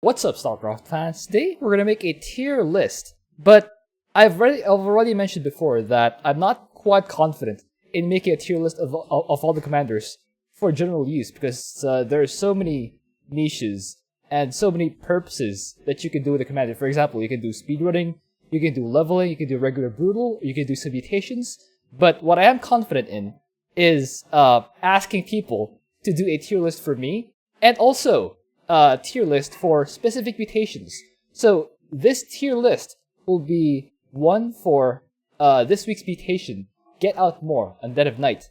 What's up, Starcraft fans? Today we're gonna make a tier list, but I've already mentioned before that I'm not quite confident in making a tier list of all the commanders for general use because there are so many niches and so many purposes that you can do with a commander. For example, you can do speedrunning, you can do leveling, you can do regular brutal, you can do some mutations. But what I am confident in is asking people to do a tier list for me, and also a tier list for specific mutations. So this tier list will be one for this week's mutation, Get Out More on Dead of Night.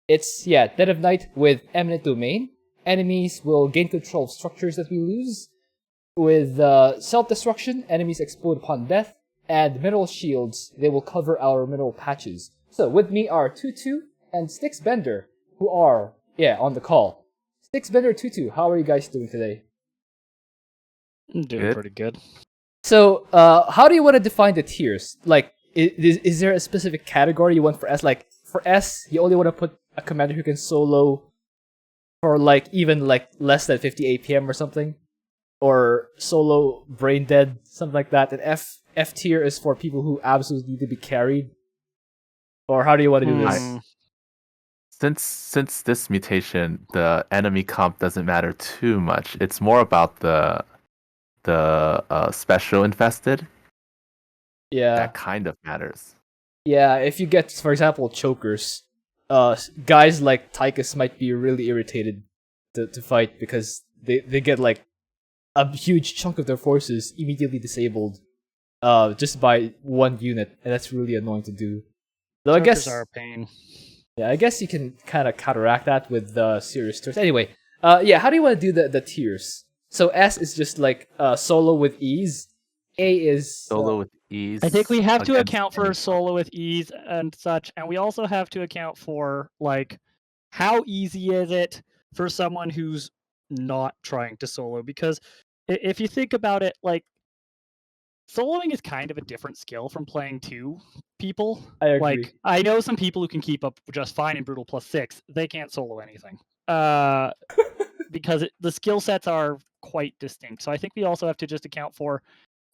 It's, Dead of Night with Eminent Domain. Enemies will gain control of structures that we lose. With self-destruction, enemies explode upon death. And mineral shields, they will cover our mineral patches. So with me are Tutu and Styxbender, who are, on the call. Styxbender, Tutu, how are you guys doing today? I'm doing pretty good. So, how do you want to define the tiers? Like, is there a specific category you want for S? Like, for S, you only want to put a commander who can solo for, like, even, like, less than 50 APM or something? Or solo brain dead, something like that. And F tier is for people who absolutely need to be carried? Or how do you want to do this? Since this mutation, the enemy comp doesn't matter too much. It's more about the special infested. Yeah. That kind of matters. Yeah, if you get, for example, chokers, guys like Tychus might be really irritated to fight because they get like a huge chunk of their forces immediately disabled just by one unit, and that's really annoying to do. Though Chokers I guess are a pain. Yeah, I guess you can kind of counteract that with serious tiers. Anyway, how do you want to do the tiers? So S is just like solo with ease. A is solo with ease. I think we have to account for solo with ease and such, and we also have to account for like how easy is it for someone who's not trying to solo, because if you think about it, like soloing is kind of a different skill from playing two people. I agree. Like I know some people who can keep up just fine in Brutal +6. They can't solo anything. Because the skill sets are quite distinct. So I think we also have to just account for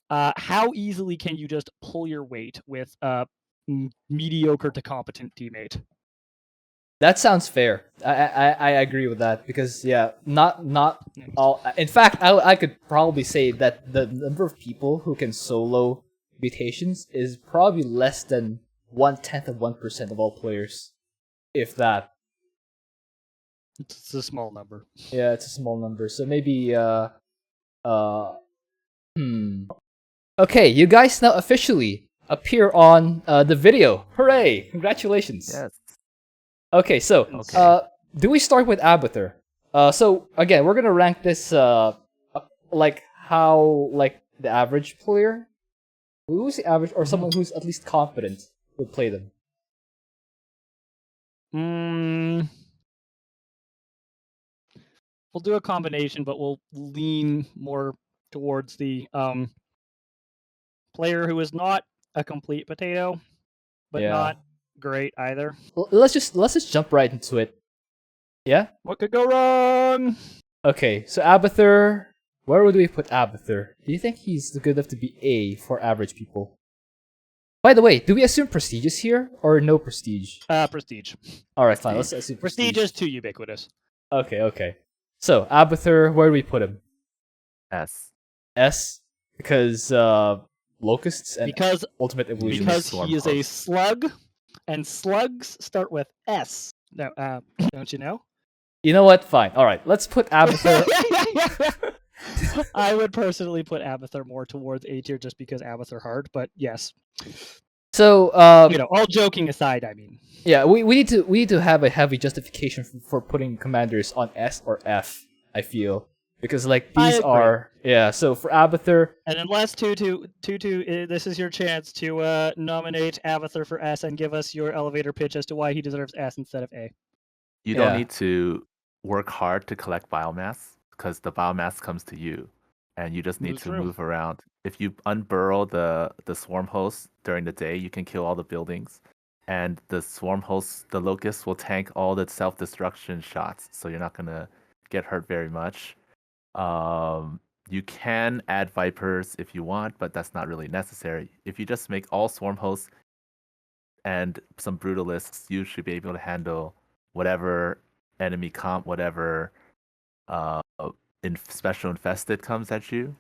how easily can you just pull your weight with a mediocre to competent teammate. That sounds fair. I agree with that because not all. In fact, I could probably say that the number of people who can solo mutations is probably less than 1/10 of 1% of all players, if that. It's a small number. Yeah, it's a small number. So maybe Okay, you guys now officially appear on the video. Hooray! Congratulations. Yes. Okay, so do we start with Abathur? So again, we're gonna rank this like how like the average player, who's the average, or someone who's at least confident would play them. We'll do a combination, but we'll lean more towards the player who is not a complete potato, but not great either. Let's just jump right into it. Yeah? What could go wrong? Okay, so Abathur, where would we put Abathur? Do you think he's good enough to be A for average people? By the way, do we assume prestigious here or no prestige? Prestige. Alright, fine, let's assume prestige is too ubiquitous. Okay. So, Abathur, where do we put him? S. S? Because locusts and ultimate evolution. Because he is a slug, and slugs start with S. No, don't you know? You know what? Fine. All right, let's put Abathur. I would personally put Abathur more towards A tier just because Abathur hard, but yes. So all joking aside, I mean. Yeah, we need to have a heavy justification for putting commanders on S or F. I feel. Because like these are so for Abathur, and unless Tutu, this is your chance to nominate Abathur for S and give us your elevator pitch as to why he deserves S instead of A. You don't need to work hard to collect biomass because the biomass comes to you, and you just need to move around. If you unburrow the swarm hosts during the day, you can kill all the buildings, and the swarm hosts, the locusts, will tank all the self-destruction shots, so you're not gonna get hurt very much. You can add Vipers if you want, but that's not really necessary. If you just make all Swarm hosts and some Brutalisks, you should be able to handle whatever enemy comp, whatever special infested comes at you.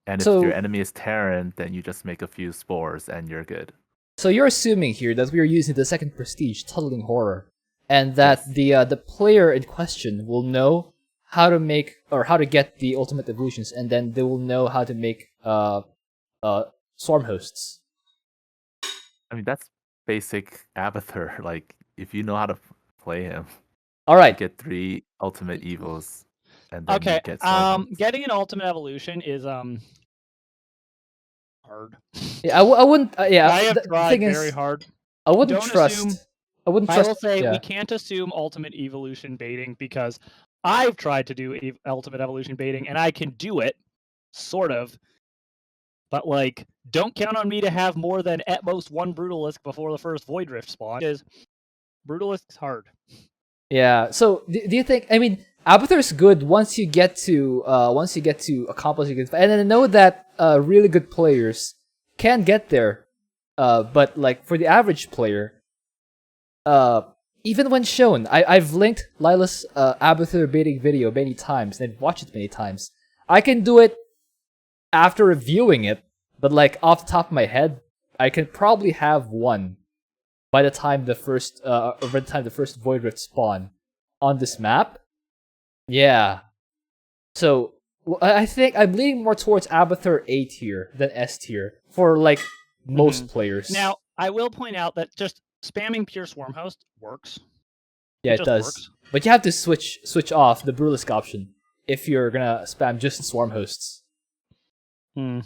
And if your enemy is Terran, then you just make a few spores and you're good. So you're assuming here that we are using the second prestige, Tuttling Horror, and that the player in question will know how to make or how to get the ultimate evolutions, and then they will know how to make swarm hosts. I mean, that's basic Abathur. Like, if you know how to play him, all right, you get 3 ultimate evils, and then you get getting an ultimate evolution is hard. Yeah, I wouldn't. Yeah, I have tried very hard. I wouldn't trust. I wouldn't trust. I will say we can't assume ultimate evolution baiting because I've tried to do ultimate evolution baiting and I can do it, sort of. But like, don't count on me to have more than at most 1 Brutalisk before the first Void Rift spawn, because Brutalisk's hard. Yeah. So do you think? I mean, Abathur's good once you get to accomplish a good fight, and then know that really good players can get there. But like for the average player, even when shown, I've linked Lila's Abathur baiting video many times and I've watched it many times. I can do it after reviewing it, but like off the top of my head, I can probably have 1 by the time the first Void Rift spawn on this map. Yeah. So I think I'm leaning more towards Abathur A tier than S tier for like most players. Now, I will point out that just spamming pure Swarm Host works. Yeah, it does. Works. But you have to switch off the Brutalisk option if you're gonna spam just Swarm Hosts. And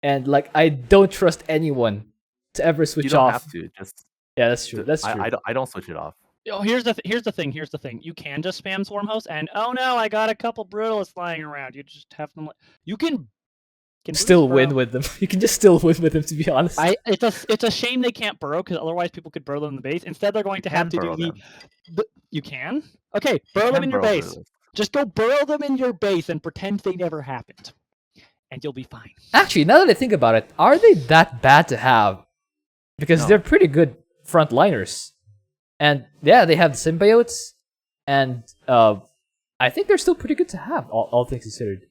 like, I don't trust anyone to ever switch off. You don't have to. Just yeah, that's true. That's true. I don't switch it off. Oh, here's the thing. You can just spam Swarm Host, and oh no, I got a couple Brutalists flying around. You just have them. You can still win with them. You can just still win with them. To be honest, it's a shame they can't burrow because otherwise people could burrow them in the base. Instead, they're going to have to do the. You can? Okay, burrow them in your base. Just go burrow them in your base and pretend they never happened. And you'll be fine. Actually, now that I think about it, are they that bad to have? Because they're pretty good frontliners. And yeah, they have the symbiotes, and I think they're still pretty good to have, all things considered.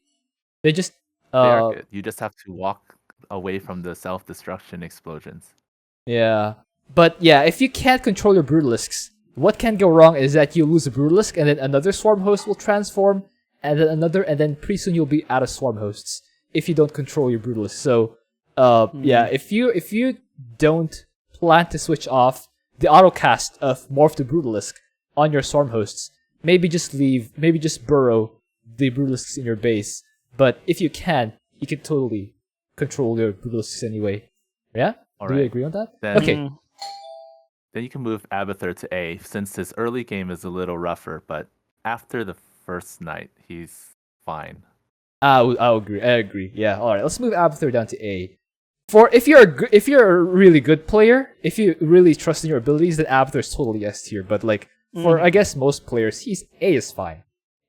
They just... they are good. You just have to walk away from the self-destruction explosions. Yeah. But yeah, if you can't control your Brutalisks, what can go wrong is that you lose a Brutalisk, and then another Swarm Host will transform, and then another, and then pretty soon you'll be out of Swarm Hosts if you don't control your Brutalisk. So, yeah, if you don't plan to switch off the autocast of Morph to Brutalisk on your Swarm Hosts, maybe just burrow the Brutalisks in your base. But if you can totally control your Brutalisks anyway. Yeah? Do you agree on that? Okay. Then you can move Abathur to A, since his early game is a little rougher, but after the first night, he's fine. I'll agree. I agree. Yeah. All right. Let's move Abathur down to A. For if you're a really good player, if you really trust in your abilities, then Abathur is totally S tier. But like for I guess most players, A is fine.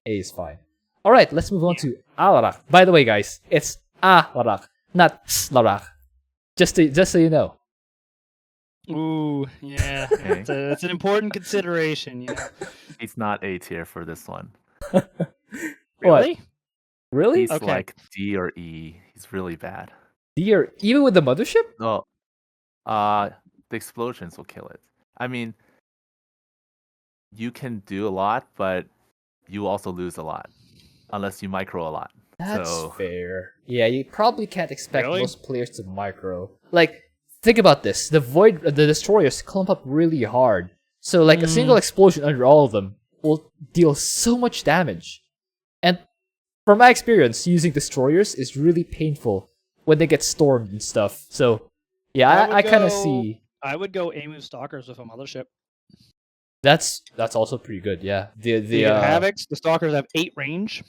A is fine. All right. Let's move on to Alarak. By the way, guys, it's Alarak, not Slarak. Just so you know. Ooh, yeah. It's an important consideration. You know. He's not A tier for this one. Really? What? Really? He's like D or E. He's really bad. D or even with the mothership? No. The explosions will kill it. I mean, you can do a lot, but you also lose a lot. Unless you micro a lot. That's fair. Yeah, you probably can't expect most players to micro. Like, think about this. The destroyers clump up really hard. So like a single explosion under all of them will deal so much damage. And from my experience, using destroyers is really painful when they get stormed and stuff. So yeah, I kind of see. I would go Amu Stalkers with a mothership. That's also pretty good. Yeah, the Havocs. The Stalkers have 8 range.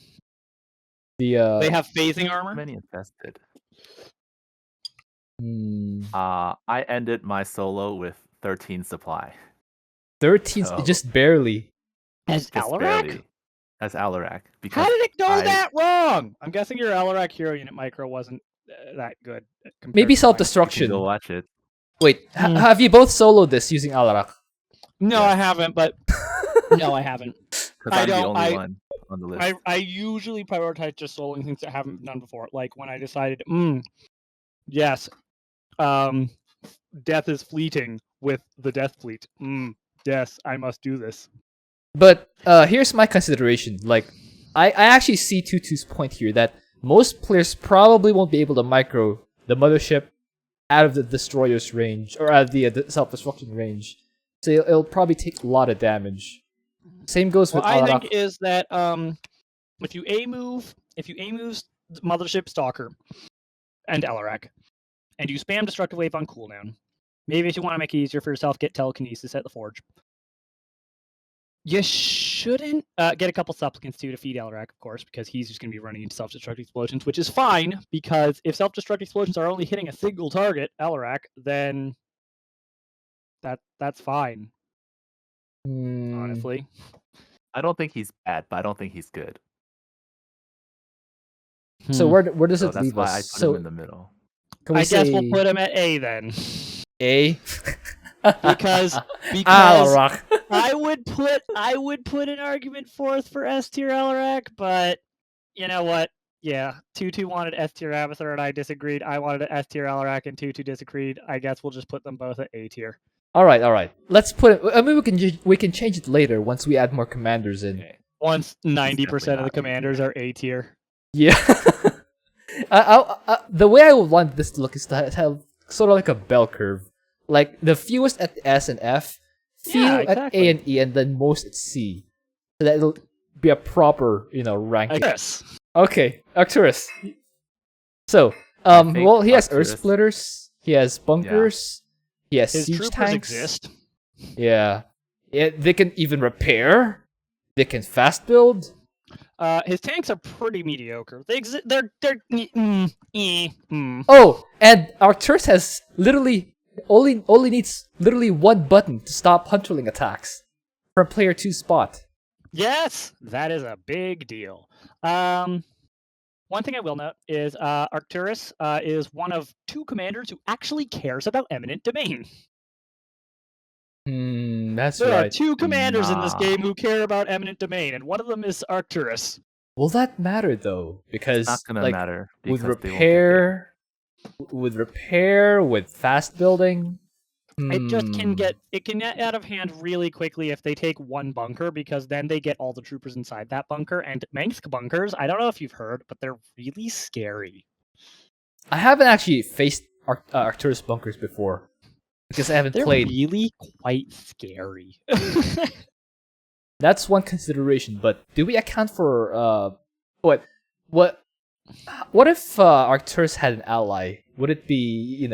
They have phasing armor. Many infested. I ended my solo with 13 supply. 13, just barely. As Alarak? as Alarak because How did it know I- that wrong? I'm guessing your Alarak hero unit micro wasn't that good. compared Maybe to mine. You can self-destruction. go watch it. Wait, have you both soloed this using Alarak? No, Yes. I haven't. But no, I haven't. Because I'm the don't- only one on the list. I usually prioritize just soloing things that haven't been done before. Like when I decided, yes, death is fleeting with the death fleet. Yes, I must do this. But here's my consideration. Like, I actually see Tutu's point here that most players probably won't be able to micro the mothership out of the destroyer's range or out of the self-destruction range. So it'll probably take a lot of damage. Same goes with What I Alarak. think is that if you A move Mothership Stalker and Alarak, and you spam Destructive Wave on cooldown, maybe if you want to make it easier for yourself, get Telekinesis at the Forge. You shouldn't get a couple supplicants too to feed Alarak, of course, because he's just going to be running into self-destruct explosions, which is fine, because if self-destruct explosions are only hitting a single target, Alarak, then that's fine, honestly. I don't think he's bad, but I don't think he's good. So where does So it that's leave why us? I put So him in the middle. can we I guess say we'll put him at A then. A? because Alarak. I would put an argument forth for S tier Alarak, but you know what? Yeah, Tutu wanted S tier Abathur and I disagreed. I wanted S tier Alarak and Tutu disagreed. I guess we'll just put them both at A tier. All right. Let's put it. I mean, we can change it later once we add more commanders in. Okay. Once 90% of the not A commanders tier. are A tier. Yeah. The way I would want this to look is to have sort of like a bell curve. Like the fewest at S and F, few Yeah, at exactly. A and E, and then most at C. So that it'll be a proper, ranking. Yes. Okay, Arcturus. So, think well, he has Earth Arcturus- Splitters, he has bunkers, he has His siege troopers tanks. exist. Yeah. They can even repair. They can fast build. His tanks are pretty mediocre. They exist. They're Oh, and Arcturus has literally only needs literally one button to stop Hunterling attacks from player 2 spot. Yes, that is a big deal. One thing I will note is Arcturus is one of 2 commanders who actually cares about Eminent Domain. That's There right. are 2 commanders in this Nah. game who care about Eminent Domain, and one of them is Arcturus. Will that matter though? Because It's not gonna like matter with because they won't get big. repair, with fast building, It just can get out of hand really quickly if they take one bunker, because then they get all the troopers inside that bunker. And Mengsk bunkers, I don't know if you've heard, but they're really scary. I haven't actually faced Arcturus bunkers before because I haven't They're played. really quite scary. That's one consideration. But do we account for what if Arcturus had an ally? Would it be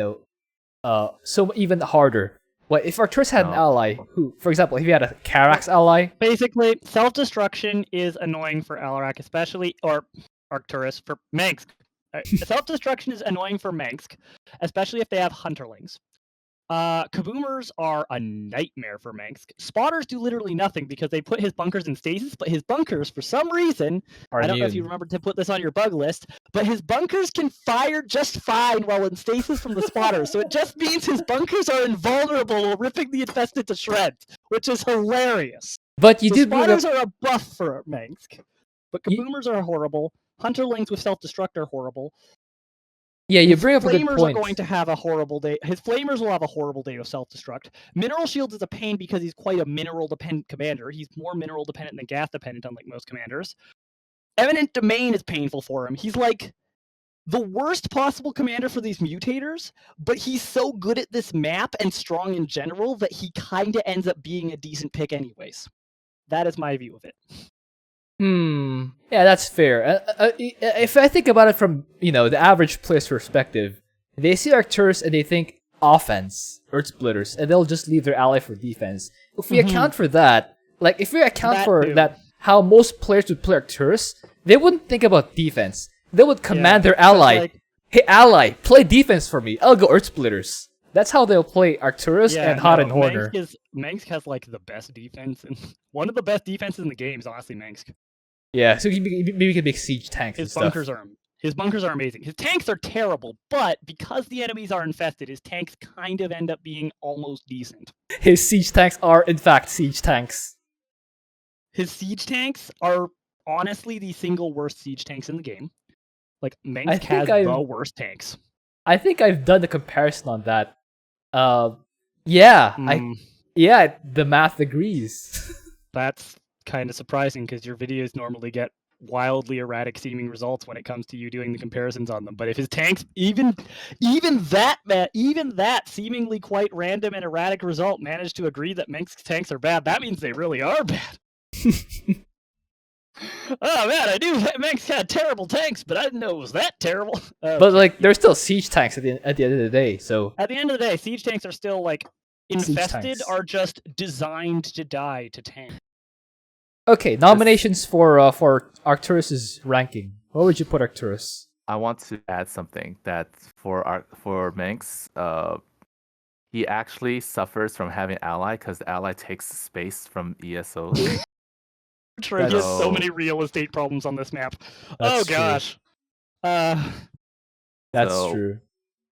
so even harder? What if Arcturus had an No. ally who, for example, if he had a Karax ally? Basically, self-destruction is annoying for Alarak, especially, or Arcturus, for Mengsk. Self-destruction is annoying for Mengsk, especially if they have Hunterlings. Kaboomers are a nightmare for Mengsk. Spotters do literally nothing because they put his bunkers in stasis, but his bunkers, for some reason, I don't know if you remember to put this on your bug list, but his bunkers can fire just fine while in stasis from the spotters, so it just means his bunkers are invulnerable while ripping the infested to shreds, which is hilarious. But you So did bring up. spotters are a buff for Mengsk, but Kaboomers are horrible. Hunterlings with self-destruct are horrible. Yeah, you His bring up a good flamers point. are going to have a horrible day. His flamers will have a horrible day of self-destruct. Mineral shields is a pain because he's quite a mineral-dependent commander. He's more mineral-dependent than gas-dependent, unlike most commanders. Eminent Domain is painful for him. He's like the worst possible commander for these mutators, but he's so good at this map and strong in general that he kind of ends up being a decent pick anyways. That is my view of it. Yeah, that's fair. If I think about it from the average player's perspective, they see Arcturus and they think offense, Earth Splitters, and they'll just leave their ally for defense. If we account for that, like if we account That for too. that, how most players would play Arcturus, they wouldn't think about defense. They would command their ally, like- "Hey ally, play defense for me. I'll go Earth Splitters." That's how they'll play Arcturus and Hot and Horner. Mengsk has like the best defense, and one of the best defenses in the game is honestly Mengsk. Yeah, so maybe we can make siege tanks and His stuff. bunkers are amazing. His tanks are terrible, but because the enemies are infested, his tanks kind of end up being almost decent. His siege tanks are, in fact, siege tanks. His siege tanks are honestly the single worst siege tanks in the game. Like, Mengsk has the worst tanks. I think I've done the comparison on that. Yeah, the math agrees. That's kind of surprising because your videos normally get wildly erratic seeming results when it comes to you doing the comparisons on them. But if his tanks, even that seemingly quite random and erratic result managed to agree that Mengsk's tanks are bad, that means they really are bad. Oh man, I knew Mengsk had terrible tanks, but I didn't know it was that terrible. But like, they're still siege tanks at the end of the day. So at the end of the day, siege tanks are still like infested, are just designed to die to tank. Okay, nominations for Arcturus's ranking. What would you put Arcturus? I want to add something that for Mengsk, he actually suffers from having ally because the ally takes space from ESOs. True, he has so many real estate problems on this map. Oh gosh. That's true.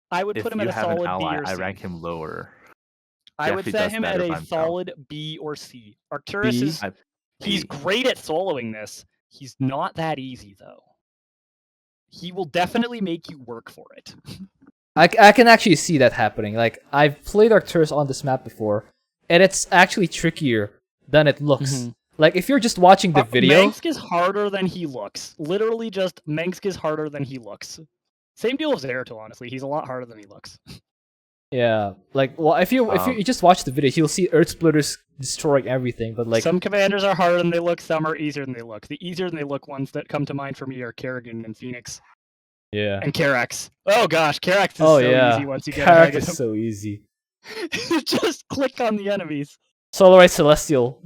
I would put him at a solid B or C. I rank him lower. I would set him at a solid B or C. Arcturus he's great at soloing this. He's not that easy though. He will definitely make you work for it. I can actually see that happening. Like, I've played Arcturus on this map before, and it's actually trickier than it looks. Mm-hmm. Like, if you're just watching the video... Mengsk is harder than he looks. Literally just, Mengsk is harder than he looks. Same deal with Zeratul, honestly. He's a lot harder than he looks. Yeah, like, well, if you just watch the video, you'll see Earth Splitters destroying everything, but like... Some commanders are harder than they look, some are easier than they look. The easier than they look ones that come to mind for me are Kerrigan and Phoenix. Yeah. And Karax. Oh gosh, Karax is easy once you get Karax is so easy. Just click on the enemies. Solarite Celestial.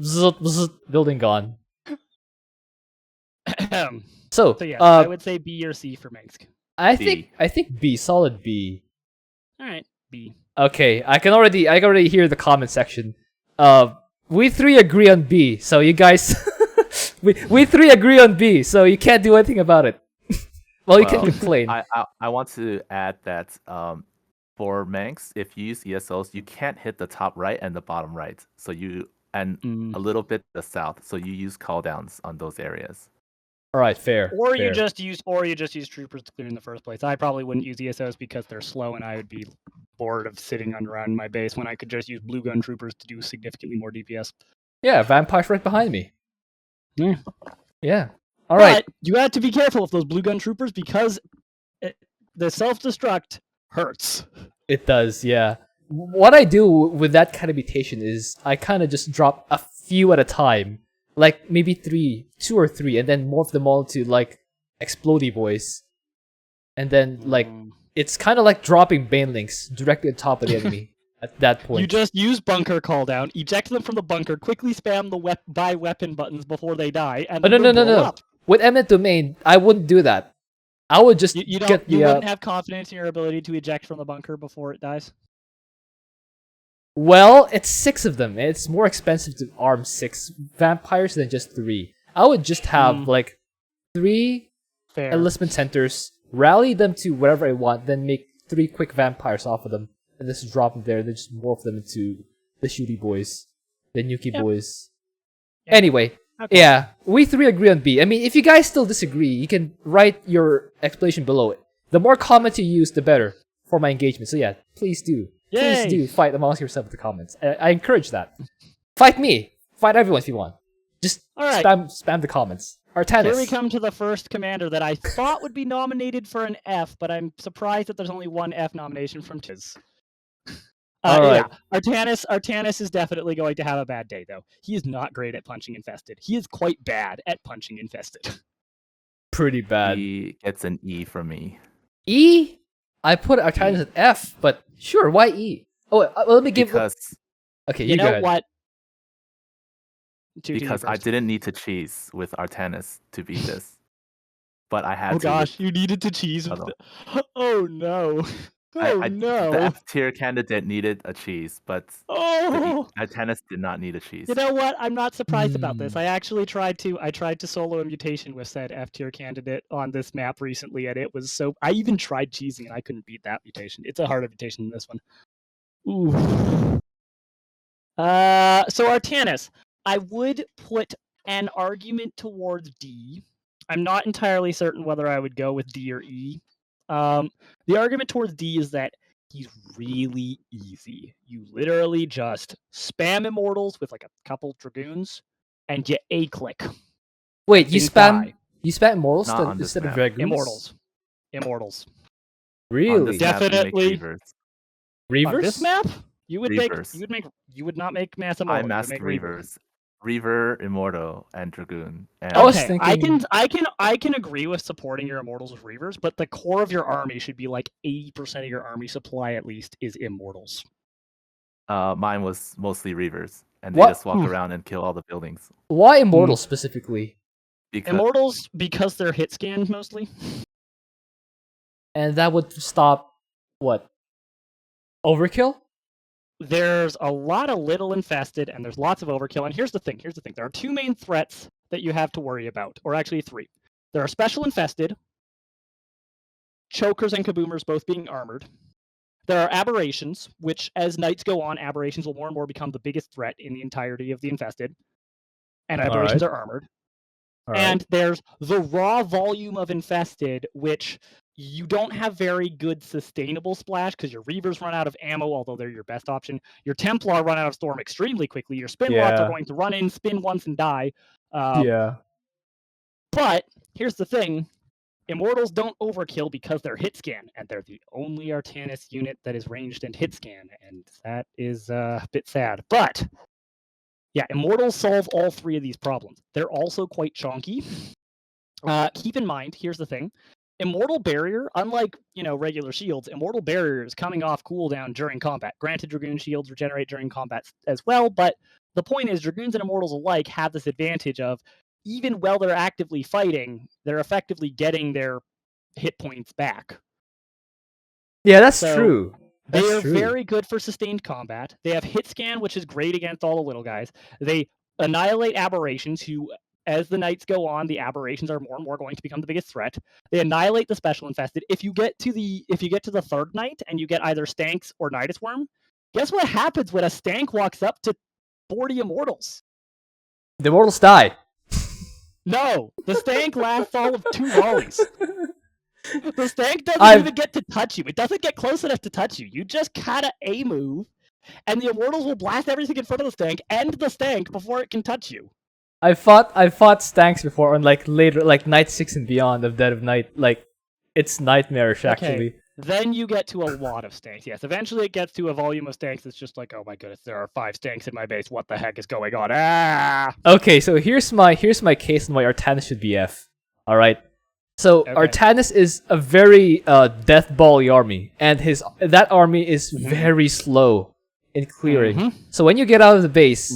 Building gone. So yeah, I would say B or C for Mengsk. I think B, solid B. Alright, B. Okay, I can already hear the comment section. We three agree on B, so you guys we three agree on B, so you can't do anything about it. Well, you can complain. I want to add that for Mengsk, if you use ESOs, you can't hit the top right and the bottom right. So a little bit the south. So you use cooldowns on those areas. All right, fair. Or you just use troopers to clear in the first place. I probably wouldn't use ESOs because they're slow, and I would be bored of sitting around my base when I could just use blue gun troopers to do significantly more DPS. Yeah, vampires right behind me. Yeah. Yeah. All right. But you have to be careful with those blue gun troopers because the self-destruct hurts. It does, yeah. What I do with that kind of mutation is I kind of just drop a few at a time. Like maybe 2 or 3, and then morph them all to like explodey boys. And then like it's kind of like dropping banelings directly on top of the enemy at that point. You just use bunker call down, eject them from the bunker, quickly spam the buy weapon buttons before they die, and no. With Eminent Domain, I wouldn't do that. I would just you wouldn't have confidence in your ability to eject from the bunker before it dies? Well, it's 6 of them. It's more expensive to arm 6 vampires than just 3. I would just have like 3 enlistment centers, rally them to wherever I want, then make 3 quick vampires off of them, and just drop them there, and then just morph them into the shooty boys, the nuki boys. Yep. Anyway. Okay. Yeah, we 3 agree on B. I mean, if you guys still disagree, you can write your explanation below it. The more comments you use, the better for my engagement. So yeah, please do. Yay! Please do fight amongst yourself with the comments. I encourage that. Fight me. Fight everyone if you want. Just spam the comments. Artanis. Here we come to the first commander that I thought would be nominated for an F, but I'm surprised that there's only one F nomination from Tiz. Yeah, Artanis is definitely going to have a bad day, though. He is not great at punching infested. He is quite bad at punching infested. Pretty bad. He gets an E from me. E? I put Artanis at F, but sure, why E? Oh, well, let me give... Okay, you know what? Because I didn't need to cheese with Artanis to beat this. But I had to. Oh gosh, you needed to cheese with it. Oh no. no! The F tier candidate needed a cheese, but Oh! Artanis did not need a cheese. You know what? I'm not surprised about this. Hmm. I actually tried to solo a mutation with said F tier candidate on this map recently, and it was so. I even tried cheesing, and I couldn't beat that mutation. It's a harder mutation than this one. Ooh. So Artanis, I would put an argument towards D. I'm not entirely certain whether I would go with D or E. The argument towards D is that he's really easy. You literally just spam immortals with like a couple dragoons, and you A-click. Wait, you die. spam immortals Not on this instead of map. dragoons? Immortals. On Really? this map, we make Definitely. Reavers. Reavers? On this map, you would Reavers. you would not make mass I immortals. mask you would make Reavers. Reavers. Reaver, Immortal, and Dragoon. And I was Okay, thinking- I can agree with supporting your immortals with Reavers, but the core of your army should be like 80% of your army supply at least is immortals. mine was mostly Reavers, and they What? just walk around and kill all the buildings. Why immortals specifically? Because Immortals because they're hit scanned mostly. And that would stop what? Overkill? There's a lot of little infested, and there's lots of overkill. And here's the thing. There are two main threats that you have to worry about, or actually three. There are special infested, chokers and kaboomers both being armored. There are aberrations, which as nights go on, aberrations will more and more become the biggest threat in the entirety of the infested. And aberrations are armored. And there's the raw volume of infested, which you don't have very good sustainable splash because your Reavers run out of ammo, although they're your best option. Your Templar run out of storm extremely quickly. Your spin lots are going to run in, spin once, and die. Yeah. But here's the thing. Immortals don't overkill because they're hit scan, and they're the only Artanis unit that is ranged and hit scan, and that is a bit sad. But yeah, Immortals solve all three of these problems. They're also quite chonky. Keep in mind, here's the thing. Immortal Barrier, unlike, regular shields, Immortal Barrier is coming off cooldown during combat. Granted, Dragoon shields regenerate during combat as well, but the point is Dragoons and Immortals alike have this advantage of, even while they're actively fighting, they're effectively getting their hit points back. Yeah, that's true. They are very good for sustained combat. They have hit scan, which is great against all the little guys. They annihilate aberrations, who, as the nights go on, the aberrations are more and more going to become the biggest threat. They annihilate the special infested. If you get to the third night and you get either Stanks or Nidus Worm, guess what happens when a Stank walks up to 40 Immortals? The Immortals die. No, the Stank lasts all of 2 volleys. The Stank doesn't even get to touch you. It doesn't get close enough to touch you. You just kinda A move, and the Immortals will blast everything in front of the Stank, end the Stank before it can touch you. I fought Stanks before on later Night 6 and beyond of Dead of Night. It's nightmarish actually. Then you get to a lot of Stanks. Yes, eventually it gets to a volume of Stanks that's just like, oh my goodness, there are 5 Stanks in my base. What the heck is going on? Ah! Okay, so here's my case on why Artanis should be F. Alright. So Artanis is a very death ball-y army, and that army is very slow in clearing. So when you get out of the base,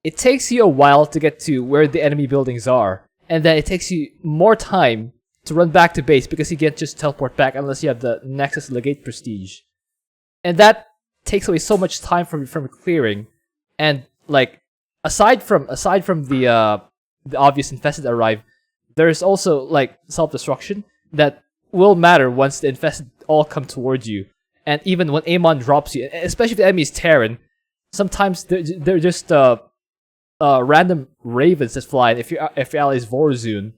it takes you a while to get to where the enemy buildings are, and then it takes you more time to run back to base because you can't just teleport back unless you have the Nexus Legate Prestige. And that takes away so much time from clearing. And aside from the obvious infested arrive, there's also self-destruction that will matter once the infested all come towards you. And even when Amon drops you, especially if the enemy is Terran, sometimes they're just random ravens that fly if your ally is Vorazun,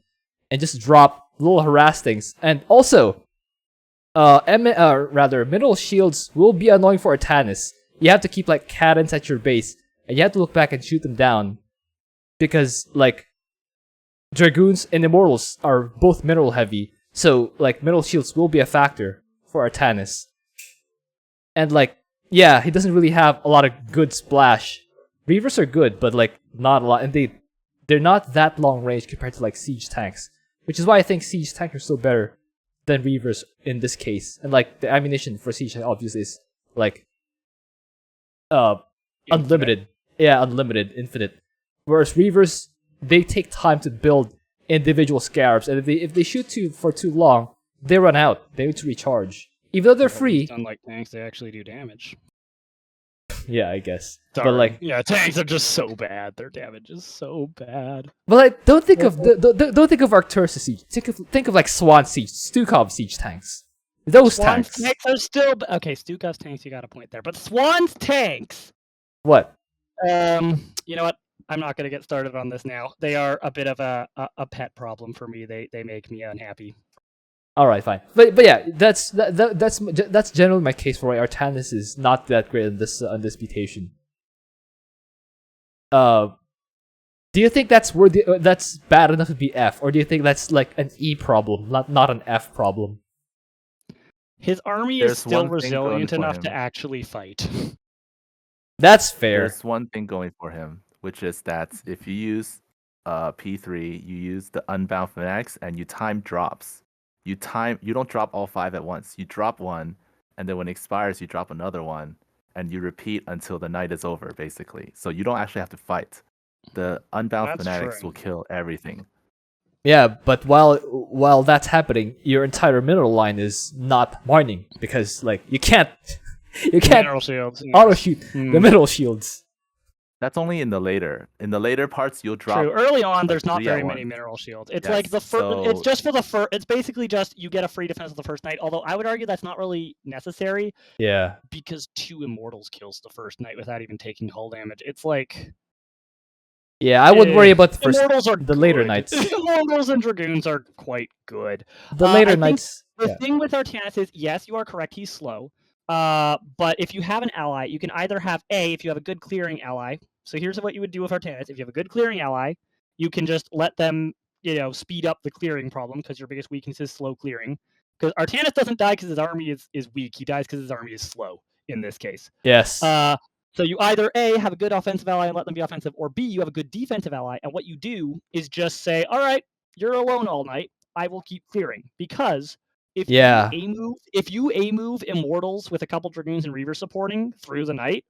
and just drop little harass things. And also, middle shields will be annoying for Artanis. You have to keep cannons at your base, and you have to look back and shoot them down, because Dragoons and Immortals are both mineral heavy, so middle shields will be a factor for Artanis. And he doesn't really have a lot of good splash. Reavers are good, but not a lot, and they're not that long range compared to siege tanks, which is why I think siege tanks are still better than Reavers in this case. And the ammunition for siege obviously is unlimited. Yeah, unlimited, infinite. Whereas Reavers, they take time to build individual scarabs, and if they shoot for too long, they run out. They need to recharge. even though they're Well, at free. least unlike tanks, they actually do damage. Yeah, I guess. Sorry. But like, yeah, tanks are just so bad. Their damage is so bad. but like, don't think of don't think of Arcturus siege. Think of like Swann siege, Stukov siege tanks. Those Swann's tanks. are still okay. Stukov's tanks, you got a point there, but Swann's tanks. What? You know what? I'm not going to get started on this now. They are a bit of a pet problem for me. They make me unhappy. All right, fine. But yeah, that's generally my case for why Artanis is not that great on this mutation. Do you think that's worthy? That's bad enough to be F, or do you think that's like an E problem, not an F problem? His army is still resilient enough to actually fight. That's fair. There's one thing going for him, which is that if you use P3, you use the unbound fanatics and you time drops. You don't drop all 5 at once. You drop one, and then when it expires, you drop another one, and you repeat until the night is over, basically. So you don't actually have to fight. The unbound fanatics will kill everything. Yeah, but while that's happening, your entire mineral line is not mining because like you can't mineral shields, auto shoot the mineral shields. That's only in the later parts you'll drop. True. Early on, there's not very many mineral shields. It's like the first. It's just for the first. It's basically just you get a free defense of the first night. Although I would argue that's not really necessary. Yeah. Because 2 immortals kills the first night without even taking hull damage. It's like. Yeah, I would worry about the first. Immortals are the later nights. Immortals and dragoons are quite good. The later nights. The thing with Artanis is, yes, you are correct. He's slow. But if you have an ally, you can either have if you have a good clearing ally. So here's what you would do with Artanis. If you have a good clearing ally, you can just let them, speed up the clearing problem because your biggest weakness is slow clearing. Because Artanis doesn't die because his army is weak. He dies because his army is slow in this case. Yes. So you either A, have a good offensive ally and let them be offensive, or B, you have a good defensive ally, and what you do is just say, all right, you're alone all night. I will keep clearing. Because if you A-move Immortals with a couple Dragoons and Reavers supporting through the night,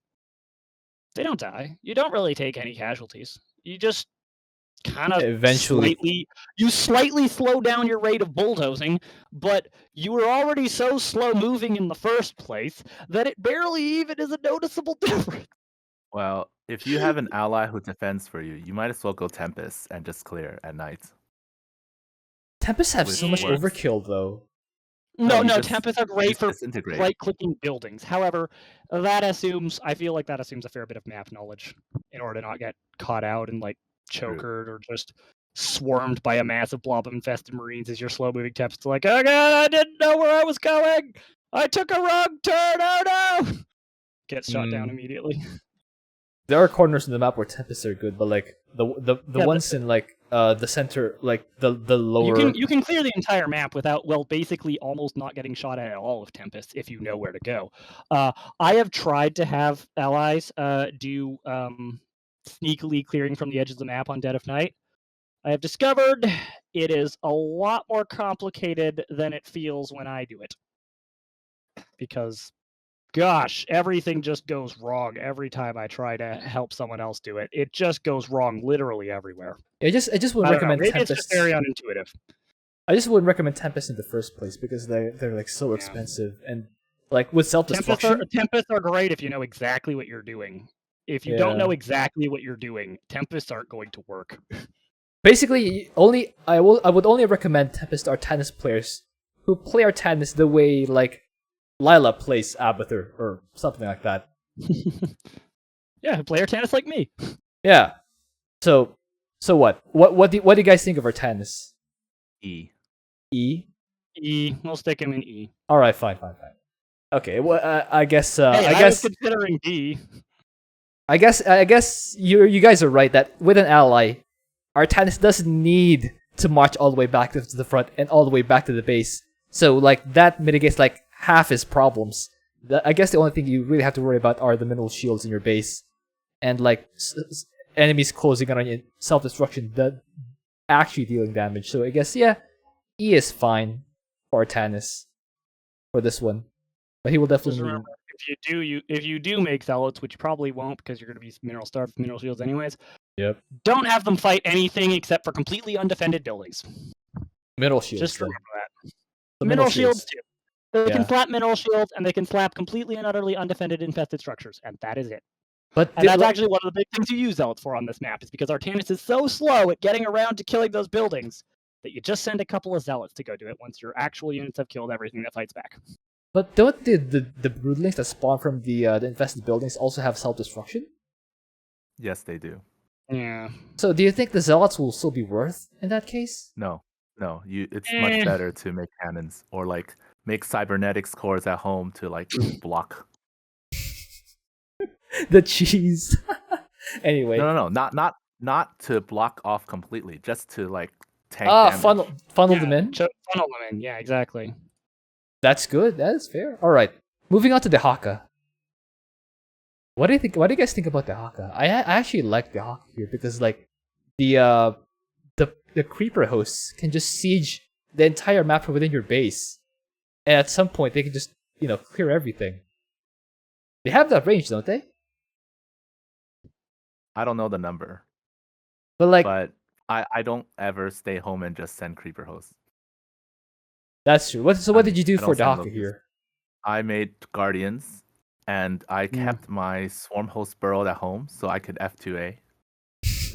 they don't die. You don't really take any casualties. You just kind of slightly slow down your rate of bulldozing, but you were already so slow moving in the first place that it barely even is a noticeable difference. Well, if you have an ally who defends for you, you might as well go Tempest and just clear at night. Tempests have so much overkill, though. No, Tempests are great for right-clicking buildings. However, I feel like that assumes a fair bit of map knowledge in order to not get caught out and chokered or just swarmed by a massive blob of infested marines as your slow-moving Tempest like, oh god, I didn't know where I was going! I took a wrong turn, oh no! Gets shot down immediately. There are corners in the map where Tempests are good, but the ones in the center, the lower. You can clear the entire map without basically almost not getting shot at all with Tempests if you know where to go. I have tried to have allies do sneakily clearing from the edges of the map on dead of night. I have discovered it is a lot more complicated than it feels when I do it. Because gosh, everything just goes wrong every time I try to help someone else do it. It just goes wrong literally everywhere. I just wouldn't recommend Tempest. It's just very unintuitive. I just wouldn't recommend Tempest in the first place because they're so expensive and with self-destruction. Tempests are great if you know exactly what you're doing. If you don't know exactly what you're doing, Tempests aren't going to work. Basically, I would only recommend Tempest Artanis players who play Artanis the way Lila plays Abathur or something like that. Yeah, play Artanis like me. Yeah. So what? What do you guys think of Artanis? E. We'll stick him in E. All right, fine. Okay. Well, I guess. I was considering D. I guess you guys are right that with an ally, Artanis doesn't need to march all the way back to the front and all the way back to the base. So that mitigates half his problems. I guess the only thing you really have to worry about are the mineral shields in your base, and enemies closing on you, self-destruction, actually dealing damage. So I guess E is fine for Artanis for this one, but he will definitely. Just remember, if you do make zealots, which you probably won't because you're going to be mineral starved, mineral shields anyways. Yep. Don't have them fight anything except for completely undefended buildings. Mineral shields. Just remember that. The mineral shields too. They can Yeah. slap mineral shields, and they can slap completely and utterly undefended infested structures, and that is it. But And that's actually one of the big things you use Zealots for on this map, is because Artanis is so slow at getting around to killing those buildings that you just send a couple of Zealots to go do it once your actual units have killed everything that fights back. But don't the broodlings that spawn from the infested buildings also have self-destruction? Yes, they do. Yeah. So do you think the zealots will still be worth in that case? No. It's much better to make cannons or like make cybernetics cores at home to like block. The cheese. Anyway. No. Not to block off completely, just to like tank damage. Funnel them in. Funnel them in. Yeah, exactly. That's good. That is fair. All right. Moving on to Dehaka. What do you think? What do you guys think about Dehaka? I actually like Dehaka here because like the creeper hosts can just siege the entire map from within your base, and at some point they can just clear everything. They have that range, don't they? I don't know the number, but I don't ever stay home and just send creeper hosts. That's true. What did you do for Dehaka here? I made guardians, and I kept my swarm host burrowed at home so I could F2A.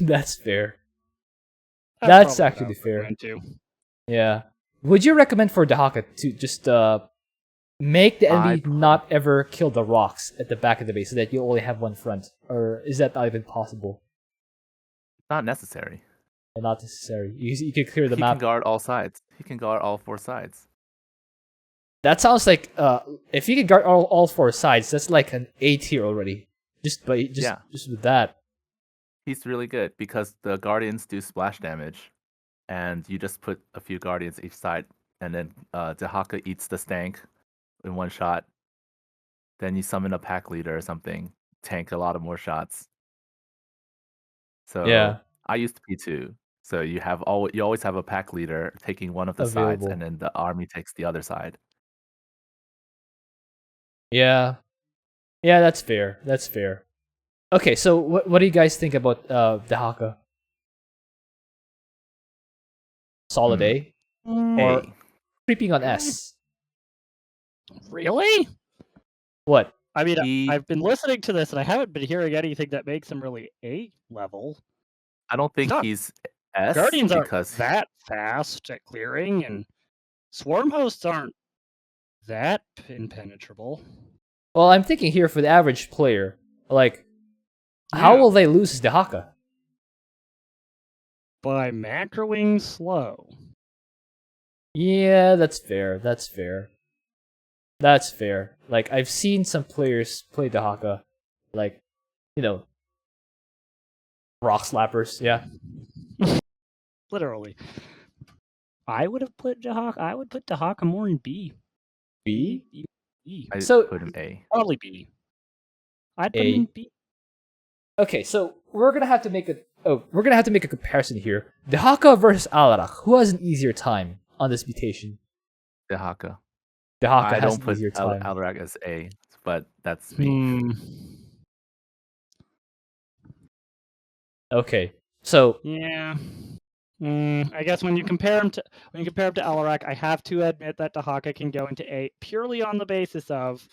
That's fair. That's actually fair. Yeah. Would you recommend for Dehaka to just make the enemy not ever kill the rocks at the back of the base so that you only have one front? Or is that not even possible? Not necessary. Not necessary. You can clear the map. He can guard all sides. He can guard all four sides. That sounds like if you can guard all four sides, that's like an A tier already. Just with that. He's really good because the guardians do splash damage, and you just put a few guardians each side, and then Dehaka eats the stank in one shot. Then you summon a pack leader or something, tank a lot of more shots. So yeah. I used P2. So you always have a pack leader taking one of the sides, and then the army takes the other side. Yeah, that's fair. That's fair. Okay, so what do you guys think about Dehaka? Solid A? Or creeping on S? Really? What? I mean, I've been listening to this and I haven't been hearing anything that makes him really A level. I don't think he's S. Guardians aren't that fast at clearing, and swarm hosts aren't that impenetrable. Well, I'm thinking here for the average player, like, how will they lose Dehaka? By macroing slow. Yeah, that's fair. That's fair. That's fair. Like, I've seen some players play Dehaka, like, rock slappers, yeah. Literally. I would put Dehaka more in B. B? B. I'd put him A. Probably B. I'd put him in B. Okay, so we're gonna have to make a comparison here. Dehaka versus Alarak. Who has an easier time on this mutation? Dehaka. Dehaka has an easier time. Alarak as A, but that's me. Okay, so yeah. I guess when you compare him to Alarak, I have to admit that Dehaka can go into A purely on the basis of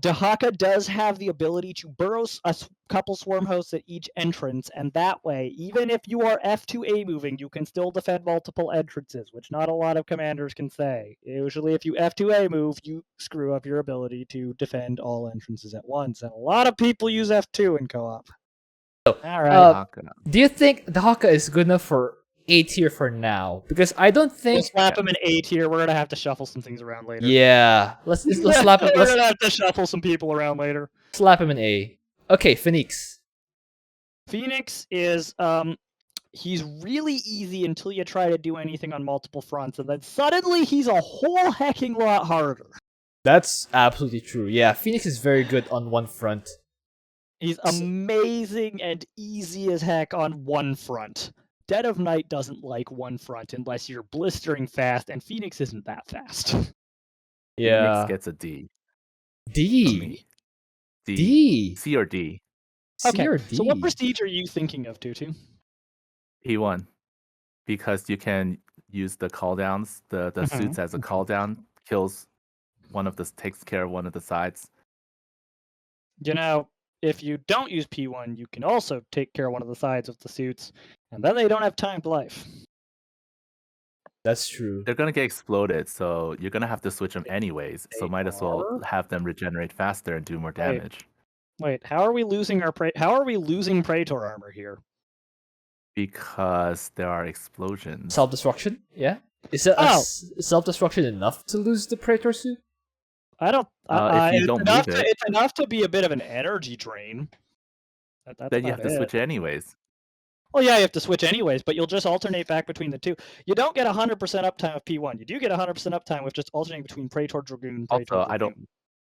Dehaka does have the ability to burrow a couple swarm hosts at each entrance, and that way, even if you are F2A moving, you can still defend multiple entrances, which not a lot of commanders can say. Usually, if you F2A move, you screw up your ability to defend all entrances at once, and a lot of people use F2 in co-op. All right. Do you think Dehaka is good enough for A tier for now? Because I don't think we'll slap him in A tier. We're gonna have to shuffle some things around later. Yeah, let's slap him. We're gonna have to shuffle some people around later. Slap him in A. Okay, Phoenix. Phoenix is he's really easy until you try to do anything on multiple fronts, and then suddenly he's a whole hecking lot harder. That's absolutely true. Yeah, Phoenix is very good on one front. He's amazing and easy as heck on one front. Dead of Night doesn't like one front unless you're blistering fast, and Phoenix isn't that fast. Yeah. Phoenix gets a D. D? D. C or D. Okay, so what prestige are you thinking of, Tutu? P1. Because you can use the call downs, the suits as a call down, kills takes care of one of the sides. You know, if you don't use P1, you can also take care of one of the sides of the suits, and then they don't have timed life. That's true. They're gonna get exploded, so you're gonna have to switch them anyways. So might as well have them regenerate faster and do more damage. Wait, how are we losing Praetor armor here? Because there are explosions. Self-destruction? Yeah? Is self-destruction enough to lose the Praetor suit? I don't. If you don't move it, it's enough to be a bit of an energy drain. Then you have to switch it anyways. Well, yeah, you have to switch anyways, but you'll just alternate back between the two. You don't get 100% uptime of P1. You do get 100% uptime with just alternating between Praetor Dragoon. Praetor Also, Dragoon.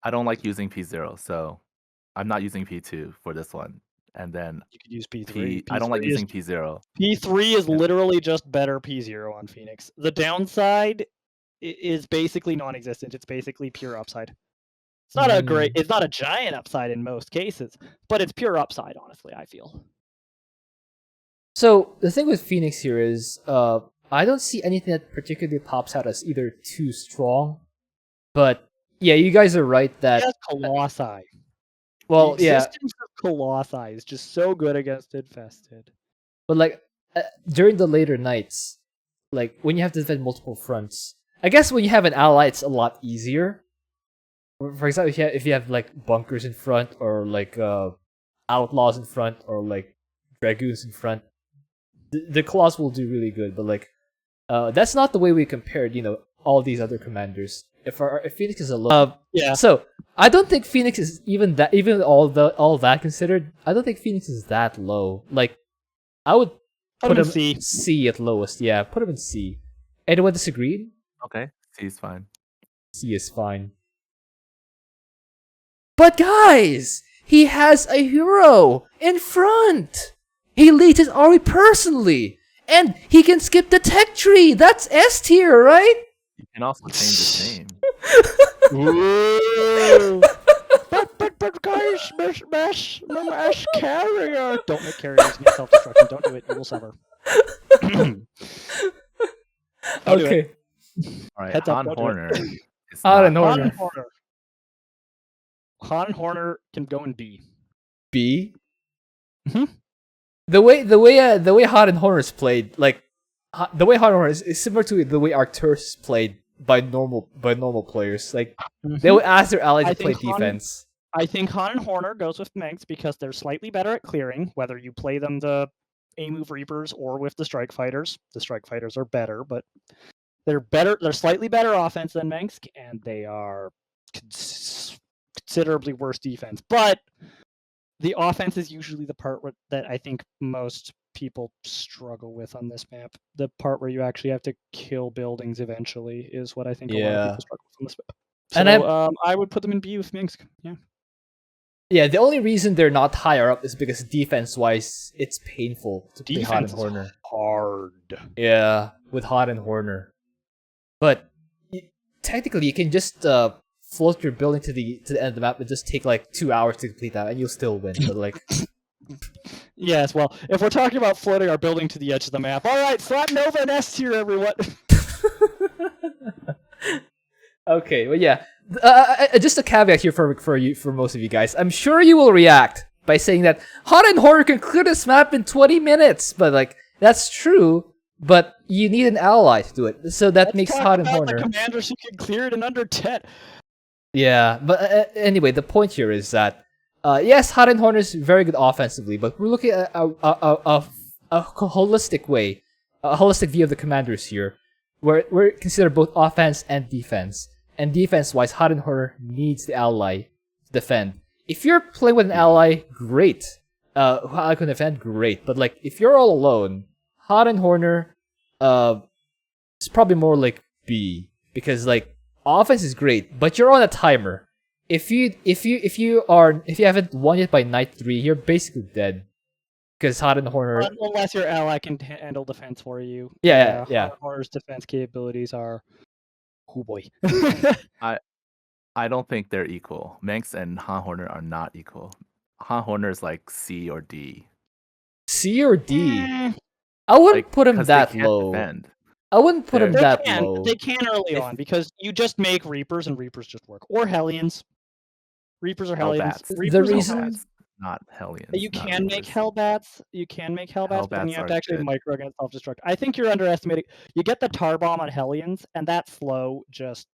I don't like using P0, so I'm not using P2 for this one. And then you could use P3. I don't like using P0. P3 is literally just better P0 on Phoenix. The downside is basically non-existent. It's basically pure upside. It's not it's not a giant upside in most cases, but it's pure upside, honestly, I feel. So the thing with Phoenix here is, I don't see anything that particularly pops out as either too strong, but yeah, you guys are right that Colossi. Well, the existence of Colossi is just so good against Infested. But like during the later nights, like when you have to defend multiple fronts, I guess when you have an ally, it's a lot easier. For example, if you have like bunkers in front, or like outlaws in front, or like dragoons in front, the claws will do really good. But like that's not the way we compared, all these other commanders. If Phoenix is a low, So I don't think Phoenix is even all that considered. I don't think Phoenix is that low. Like I would put him C at lowest. Yeah, put him in C. Anyone disagree? Okay, C is fine. C is fine. But guys, he has a hero in front. He leads his army personally, and he can skip the tech tree. That's S tier, right? You can also change his name. but guys, Smash Carrier. Don't make carriers make self-destruction. Don't do it. You will suffer. Okay. All right. Han Horner. Han Horner can go in B. B. The way Han and Horner is played, like the way Han Horner is similar to the way Arcturus played by normal players. Like they would ask their ally to play defense. I think Han and Horner goes with Mengsk because they're slightly better at clearing, whether you play them the A-move Reapers or with the Strike Fighters. The Strike Fighters are better, but they're slightly better offense than Mengsk, and they are considerably worse defense. But the offense is usually the part that I think most people struggle with on this map. The part where you actually have to kill buildings eventually is what I think a lot of people struggle with on this map. So, and I would put them in B with Mengsk. Yeah. Yeah, the only reason they're not higher up is because defense-wise, it's painful to play Han and Horner. Hard. Yeah, with Han and Horner. But technically, you can just float your building to the end of the map and just take like 2 hours to complete that, and you'll still win. But like, yes, well, if we're talking about floating our building to the edge of the map, all right, slap Nova and S tier, everyone. Okay, well, yeah. Just a caveat here for most of you guys. I'm sure you will react by saying that Han and Horner can clear this map in 20 minutes, but like that's true. But you need an ally to do it, so that makes Han and Horner. The commanders who can clear it in under 10. Yeah, but anyway, the point here is that yes, Han and Horner is very good offensively, but we're looking at a holistic way, a holistic view of the commanders here, where we're considered both offense and defense. And defense-wise, Han and Horner needs the ally to defend. If you're playing with an ally, great. I can defend, great. But like, if you're all alone, Han and Horner, it's probably more like B, because like offense is great, but you're on a timer. If you haven't won yet by night 3, you're basically dead. Because Han and Horner, unless your ally can handle defense for you. Yeah. Han and Horner's defense capabilities are. Oh boy. I don't think they're equal. Mengsk and Han Horner are not equal. Han Horner is like C or D. C or D? I wouldn't put him that low. Defend. I wouldn't put him They that can. low. They can early If- on because you just make Reapers and Reapers just work. Or Hellions. Reapers or Hellions. Hellbats. Reapers The or reason- Hellbats. Hellbats, not Hellions. You not can make Reapers. Hellbats. You can make Hellbats, but then you Hellbats have are to actually good. micro against self-destruct. I think you're underestimating. You get the Tar Bomb on Hellions, and that slow just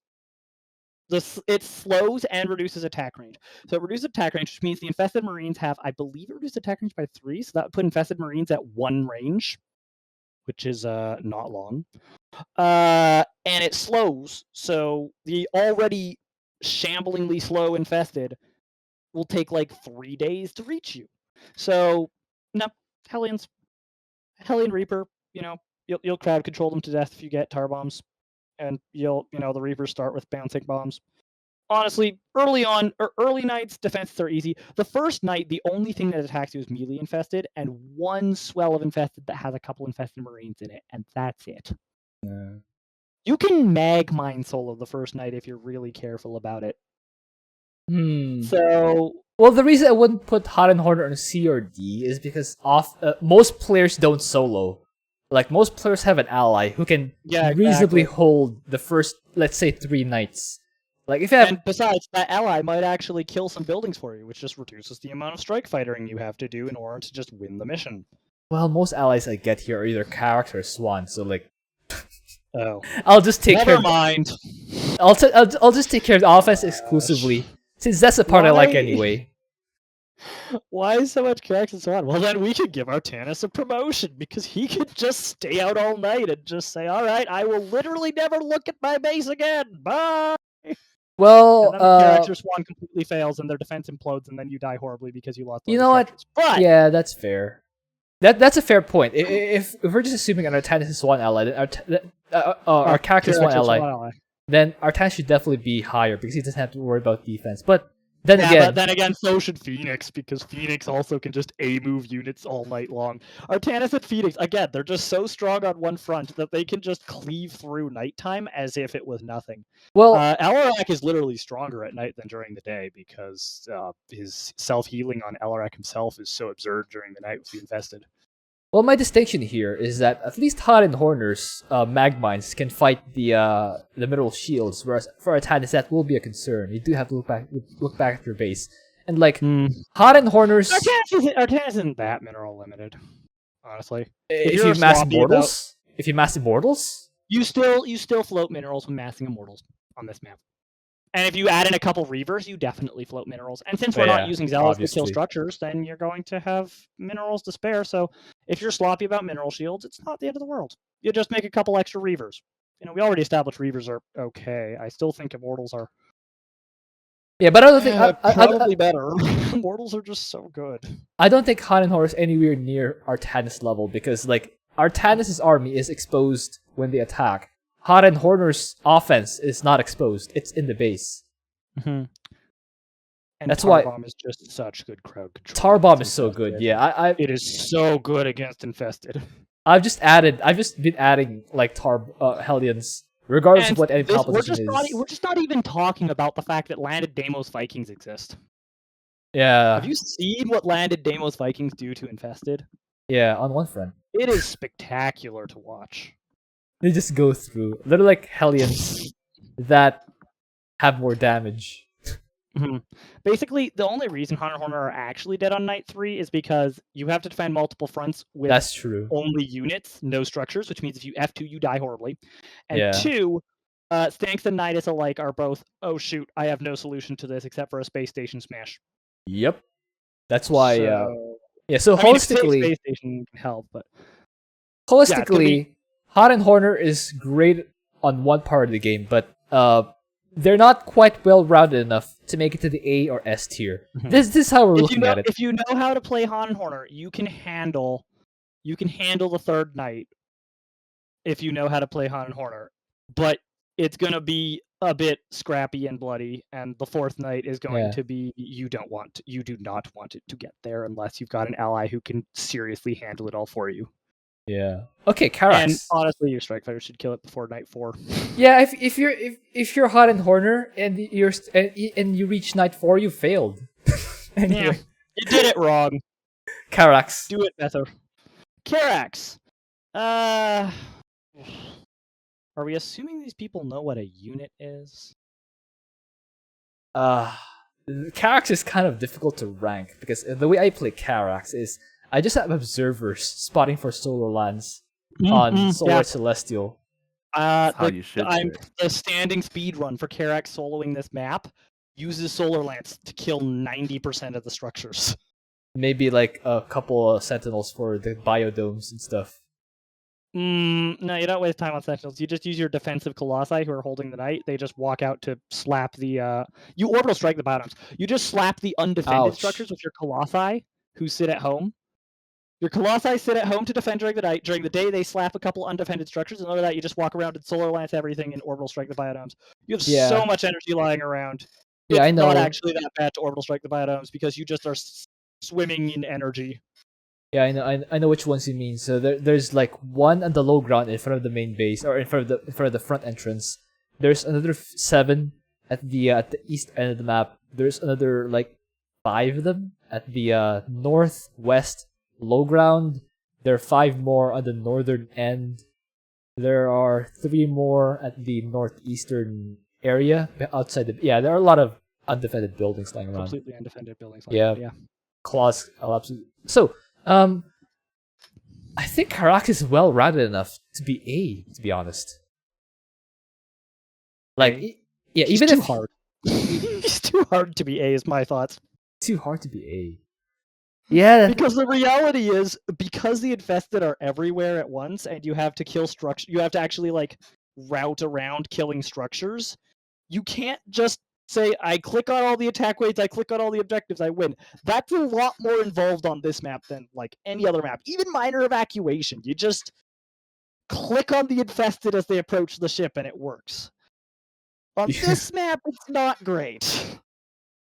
it slows and reduces attack range. So it reduces attack range, which means the infested Marines have, I believe, it reduced attack range by 3. So that would put infested Marines at 1 range, which is not long. And it slows, so the already shamblingly slow infested will take like 3 days to reach you. So no, Hellion Reaper, you'll crowd control them to death if you get tar bombs, and the Reapers start with bouncing bombs. Honestly, early nights defenses are easy. The first night, the only thing that attacks you is melee infested, and one swell of infested that has a couple infested Marines in it, and that's it. Yeah. You can mag mine solo the first night if you're really careful about it. So, well, the reason I wouldn't put Hot Horner on C or D is because most players don't solo. Like, most players have an ally who can reasonably hold the first, let's say, 3 nights. Like, if you have... And besides, that ally might actually kill some buildings for you, which just reduces the amount of strike fightering you have to do in order to just win the mission. Well, most allies I get here are either Karax or Swann, so like... Oh. I'll just take care Never mind. I'll just take care of the offense exclusively, since that's the part I like anyway. Why so much Karax and Swann? Well, then we could give Artanis a promotion, because he could just stay out all night and just say, alright, I will literally never look at my base again. Bye! Well, and then Karax or Swann completely fails and their defense implodes, and then you die horribly because you lost all you know what? But yeah, that's fair. That's a fair point. If we're just assuming an Artanis is Swann ally, then our character is Swann ally, then Artanis should definitely be higher because he doesn't have to worry about defense. But then again, so should Phoenix, because Phoenix also can just A-move units all night long. Artanis and Phoenix, again, they're just so strong on one front that they can just cleave through nighttime as if it was nothing. Well, Alarak is literally stronger at night than during the day because his self-healing on Alarak himself is so absurd during the night with the infested. Well, my distinction here is that at least Hot and Horner's magmines can fight the mineral shields, whereas for Artanis that will be a concern. You do have to look back at your base, and like Hot and Horner's Artanis isn't that mineral limited, honestly. If you mass immortals, you still float minerals when massing immortals on this map. And if you add in a couple Reavers, you definitely float minerals. And since we're not using Zealots to kill structures, then you're going to have minerals to spare. So if you're sloppy about mineral shields, it's not the end of the world. You just make a couple extra Reavers. We already established Reavers are okay. I still think Immortals are... Yeah, but I don't think... probably better. Immortals are just so good. I don't think Han and Horus is anywhere near Artanis level, because like Artanis' army is exposed when they attack. Hot and Horner's offense is not exposed. It's in the base. And that's why Tarbomb is just such good crowd control. Tarbomb is so good. Yeah, it is so good against infested. I've just been adding like Hellions, regardless of what any composition is. We're just not even talking about the fact that landed Deimos Vikings exist. Yeah. Have you seen what landed Deimos Vikings do to infested? Yeah, on one front. It is spectacular to watch. They just go through. They're like Hellions that have more damage. Basically, the only reason Hunter Horner are actually dead on night 3 is because you have to defend multiple fronts with That's true. only units, no structures, which means if you F2, you die horribly. And 2, Stanks and Nidus alike are both, oh shoot, I have no solution to this except for a space station smash. Yep. That's why, so holistically... space station can help, but... Holistically... Hot and Horner is great on one part of the game, but they're not quite well-rounded enough to make it to the A or S tier. This is how we're looking at it. If you know how to play Hot and Horner, you can handle the third night if you know how to play Hot and Horner. But it's going to be a bit scrappy and bloody, and the fourth night is going to be you do not want it to get there unless you've got an ally who can seriously handle it all for you. Yeah. Okay, Karax. And honestly, your strike fighter should kill it before night 4. Yeah, if you're Hot and Horner and you reach night 4, you failed. Anyway. Yeah, you did it wrong. Karax. Do it better. Karax. Are we assuming these people know what a unit is? Karax is kind of difficult to rank because the way I play Karax is I just have observers spotting for solar lands on Solar Celestial. How you should do it. The standing speed run for Karax soloing this map uses solar lands to kill 90% of the structures. Maybe like a couple of sentinels for the biodomes and stuff. No, you don't waste time on sentinels. You just use your defensive colossi who are holding the knight. They just walk out to slap the. You orbital strike the biodomes. You just slap the undefended structures with your colossi who sit at home. Your colossi sit at home to defend during the night. During the day, they slap a couple undefended structures, and other than that, you just walk around and solar lance everything and orbital strike the biodomes. You have so much energy lying around. Yeah, I know. It's not actually that bad to orbital strike the biodomes because you just are swimming in energy. Yeah, I know which ones you mean. So there's like one on the low ground in front of the main base, or in front of the front entrance. There's another 7 at the east end of the map. There's another like 5 of them at the northwest low ground. There are 5 more on the northern end. There are 3 more at the northeastern area outside the. Yeah, there are a lot of undefended buildings lying around. Completely undefended buildings. Yeah. Claws. So. I think Karax is well rounded enough to be A, to be honest. Like, yeah, He's even too if hard. He's too hard to be A, is my thoughts. Too hard to be A. Yeah, because the reality is, because the infested are everywhere at once, and you have to kill structure, you have to actually like route around killing structures. You can't just say, I click on all the attack weights, I click on all the objectives, I win. That's a lot more involved on this map than like any other map. Even minor evacuation, you just click on the infested as they approach the ship and it works. On this map, it's not great.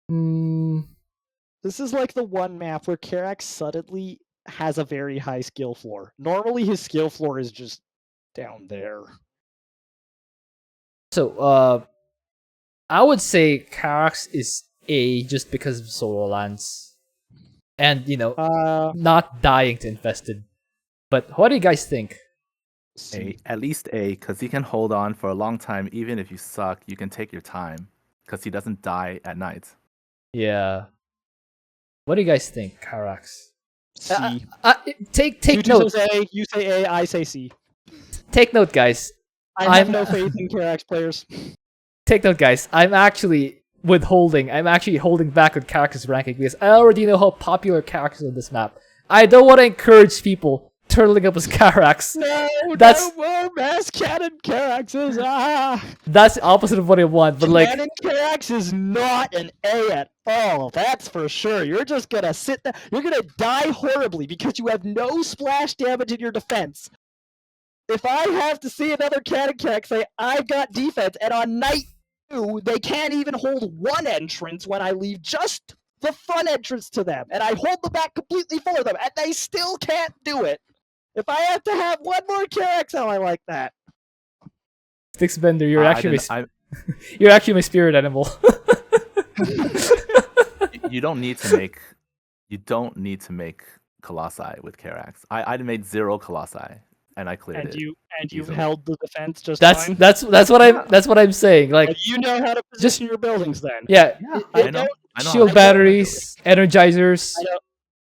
This is like the one map where Karax suddenly has a very high skill floor. Normally his skill floor is just down there. So, I would say Karax is A just because of solar lands. And, not dying to infested. But what do you guys think? A, at least A, because he can hold on for a long time. Even if you suck, you can take your time. Because he doesn't die at night. Yeah. What do you guys think, Karax? C. Take note. You say A, I say C. Take note, guys. I have no faith in Karax players. Take note, guys. I'm actually holding back on Karax's ranking because I already know how popular Karax is on this map. I don't want to encourage people turtling up as Karax. No more mass cannon Karaxes. That's the opposite of what I want. But cannon Karax is not an A at all. That's for sure. You're just gonna sit there. You're gonna die horribly because you have no splash damage in your defense. If I have to see another cannon Karax say, I've got defense, and on night 2, they can't even hold one entrance when I leave just the front entrance to them, and I hold the back completely for them, and they still can't do it. If I have to have one more Karax, how I like that. Stixbender, you're actually my spirit animal. You don't need to make Colossi with Karax. I made 0 Colossi. And I cleared it. And you've held the defense just fine? That's what I'm saying. Like, you know how to position your buildings then. Yeah, I know shield batteries, energizers.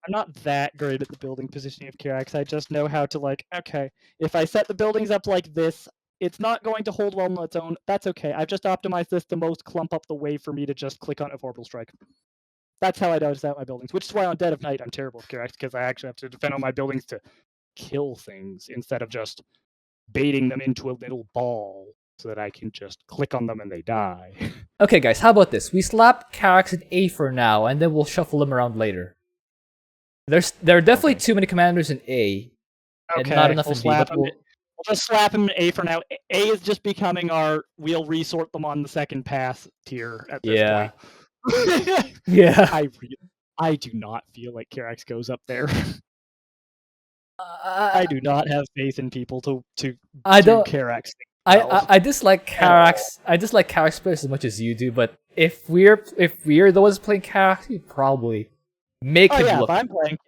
I'm not that great at the building positioning of Karax. I just know how to okay, if I set the buildings up like this, it's not going to hold well on its own. That's okay. I've just optimized this to most clump up the way for me to just click on Orbital Strike. That's how I dose out my buildings, which is why on Dead of Night I'm terrible with Karax, because I actually have to defend on my buildings to kill things instead of just baiting them into a little ball so that I can just click on them and they die. Okay, guys, how about this? We slap Karax in A for now, and then we'll shuffle them around later. There are definitely too many commanders in A, and not enough in B. We'll just slap him in A for now. A is just becoming our, we'll resort them on the second pass tier at this point. Yeah. I do not feel like Karax goes up there. I do not have faith in people to Karax. I dislike Karax. I dislike Karax players as much as you do, but if we're the ones playing Karax, we probably make him look.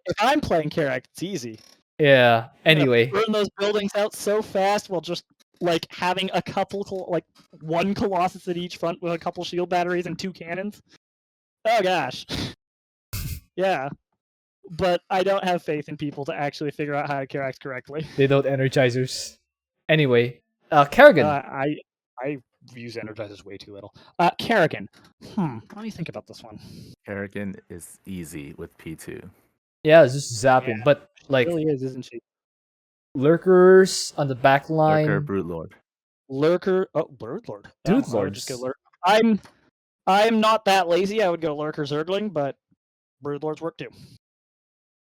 If I'm playing Karax, it's easy. Yeah. Anyway, burn those buildings out so fast. We'll just like having a couple, like one Colossus at each front with a couple shield batteries and 2 cannons. Oh gosh. Yeah. But I don't have faith in people to actually figure out how to Karax correctly. They don't energizers. Anyway, Kerrigan. I use energizers way too little. Kerrigan. Let me think about this one. Kerrigan is easy with P2. Yeah, it's just zapping, Yeah, but like She really is, isn't she? lurkers on the back line. Lurker, Brute Lord. Lurker. Oh, Bird Lord. Dude I would just go Lords. I'm not that lazy. I would go Lurker Zergling, but Brood Lords work too.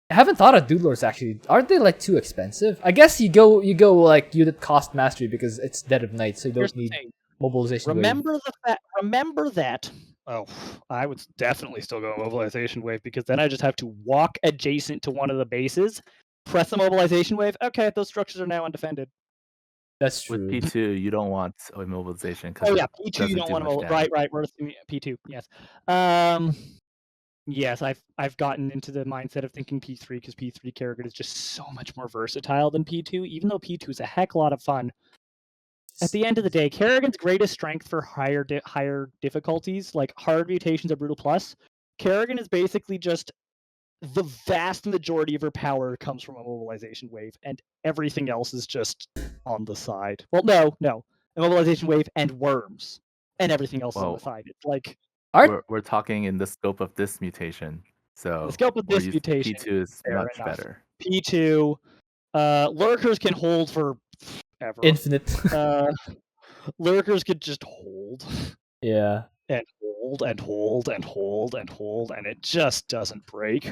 I haven't thought of Dude Lords actually. Aren't they like too expensive? I guess you go like unit cost mastery because it's Dead of Night, so you Here's don't the need thing. mobilization. Remember that. Oh, I would definitely still go mobilization wave because then I just have to walk adjacent to one of the bases, press the mobilization wave. Okay, those structures are now undefended. That's true. With P2, you don't want immobilization because Oh yeah, P2 you don't want to right. We're assuming P2. Yes. Yes, I've gotten into the mindset of thinking P3 because P3 Kerrigan is just so much more versatile than P2. Even though P2 is a heck lot of fun. At the end of the day, Kerrigan's greatest strength for higher difficulties, like hard mutations or brutal plus, Kerrigan is basically just the vast majority of her power comes from a mobilization wave, and everything else is just on the side. Well, no, a mobilization wave and worms, and everything else is on the side. It's like we're talking in the scope of this mutation, so the scope of this mutation. P2 is much better. P2, lurkers can hold for ever. Infinite. Lurkers could just hold. Yeah. And hold and hold and hold and hold, and it just doesn't break.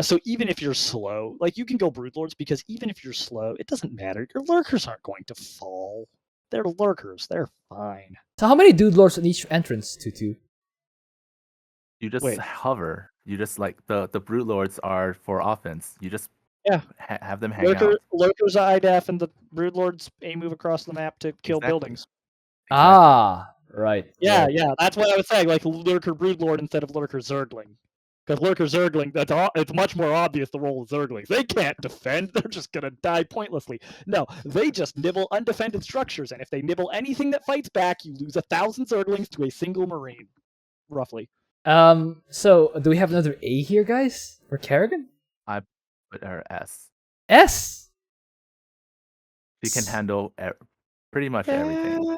So even if you're slow, like you can go Brood Lords because even if you're slow, it doesn't matter. Your lurkers aren't going to fall. They're lurkers. They're fine. So how many Dude Lords on each entrance, Tutu? You just hover. You just like the Brute Lords are for offense. You just have them hang out. Lurkers IDEF and the Brood Lords aim move across the map to kill buildings. Exactly. Ah, right. Yeah, that's what I was saying. Like Lurker Brood Lord instead of Lurker Zergling. Because Lurker Zergling, it's much more obvious the role of Zerglings. They can't defend. They're just going to die pointlessly. No, they just nibble undefended structures. And if they nibble anything that fights back, you lose 1,000 Zerglings to a single Marine. Roughly. So, do we have another A here, guys? For Kerrigan? I put her S. S? She can handle pretty much everything.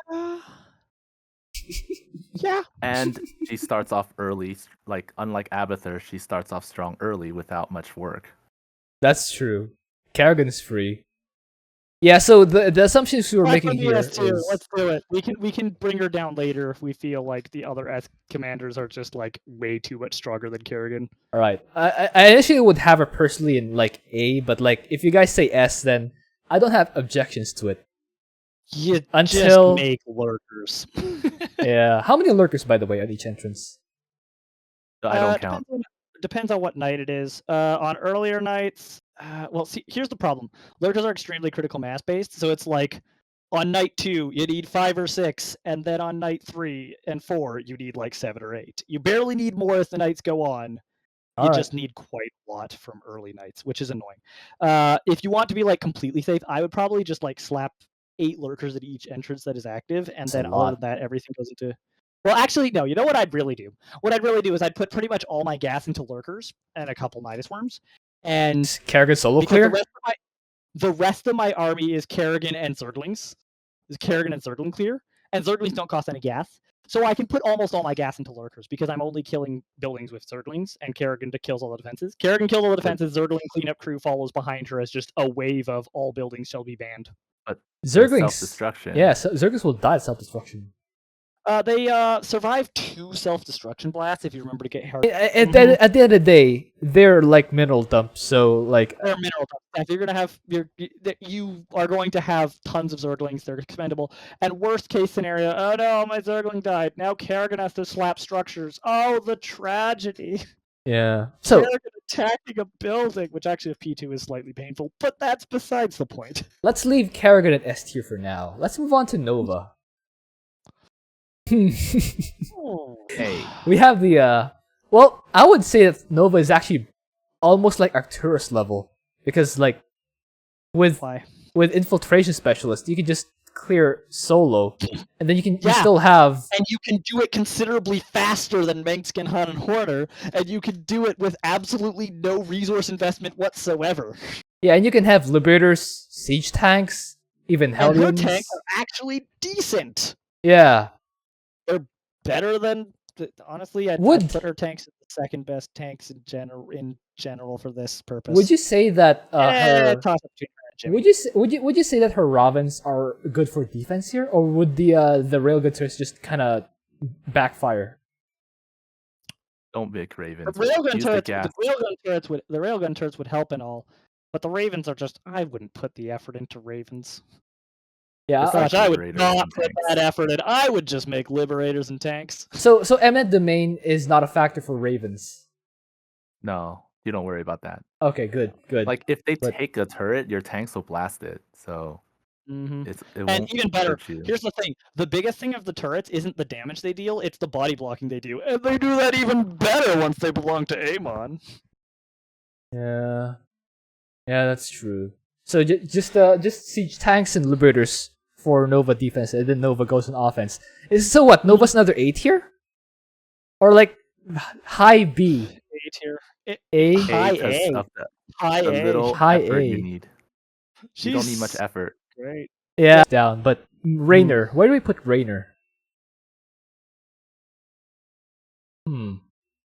Yeah. And she starts off early. Like, unlike Abathur, she starts off strong early without much work. That's true. Kerrigan is free. Yeah, so the assumptions we were making here is... Let's do it. We can bring her down later if we feel like the other S commanders are just like way too much stronger than Kerrigan. Alright. I initially would have her personally in like A, but like if you guys say S, then I don't have objections to it. You just make lurkers. Yeah. How many lurkers, by the way, on each entrance? I don't count. Depends on what night it is. On earlier nights, well, see, here's the problem. Lurkers are extremely critical mass based, so it's like on night 2 you need 5 or 6, and then on night 3 and 4 you need like 7 or 8. You barely need more as the nights go on. You just need quite a lot from early nights, which is annoying. If you want to be like completely safe, I would probably just like slap 8 lurkers at each entrance that is active, and then other than that, everything goes into... Well, actually, no. You know what I'd really do? What I'd really do is I'd put pretty much all my gas into lurkers and a couple Nidus Worms. And Kerrigan solo clear? The rest of my army is Kerrigan and Zerglings. Is Kerrigan and Zergling clear? And Zerglings don't cost any gas. So I can put almost all my gas into lurkers because I'm only killing buildings with Zerglings, and Kerrigan kills all the defenses. Kerrigan kills all the defenses, Zergling cleanup crew follows behind her as just a wave of all buildings shall be banned. But Zerglings, self-destruction. Yeah, Zerglings will die at self-destruction. They survive 2 self-destruction blasts if you remember to get hard. At the end of the day, they're like mineral dumps, so like... They're mineral dumps. If you're gonna have... You are going to have tons of Zerglings, they're expendable. And worst case scenario, oh no, my Zergling died. Now Kerrigan has to slap structures. Oh, the tragedy. Yeah. So Kerrigan attacking a building, which actually if P2 is slightly painful, but that's besides the point. Let's leave Kerrigan at S tier for now. Let's move on to Nova. Hey. We have the well, I would say that Nova is actually almost like Arcturus level, because like with infiltration specialist, you can just clear solo, and then you Yeah. still have. And you can do it considerably faster than Mengsk and Han and Horner, and you can do it with absolutely no resource investment whatsoever. Yeah, and you can have Liberators, siege tanks, even And her Hellions. tanks are actually decent. Yeah. They're better than honestly. I'd put her tanks at the second best tanks in general for this purpose. Would you say that her? Toss up between her and Jimmy. Would you say that her Ravens are good for defense here, or would the railgun turrets just kind of backfire? Don't make Ravens. The railgun turrets would help and all, but the Ravens are just. I wouldn't put the effort into Ravens. Yeah, I would not put that effort in. I would just make Liberators and tanks. So Eminent Domain is not a factor for Ravens. No, you don't worry about that. Okay, good. Like if they take a turret, your tanks will blast it. So it and won't even better. hurt you. Here's the thing: the biggest thing of the turrets isn't the damage they deal; it's the body blocking they do, and they do that even better once they belong to Amon. Yeah, that's true. So just siege tanks and Liberators for Nova defense, and then Nova goes on offense. So what? Nova's another A tier, or like high B? A tier. A. High A. High A. Little High effort A. you need. You don't need much effort. Great. Yeah, down. But Raynor, where do we put Raynor?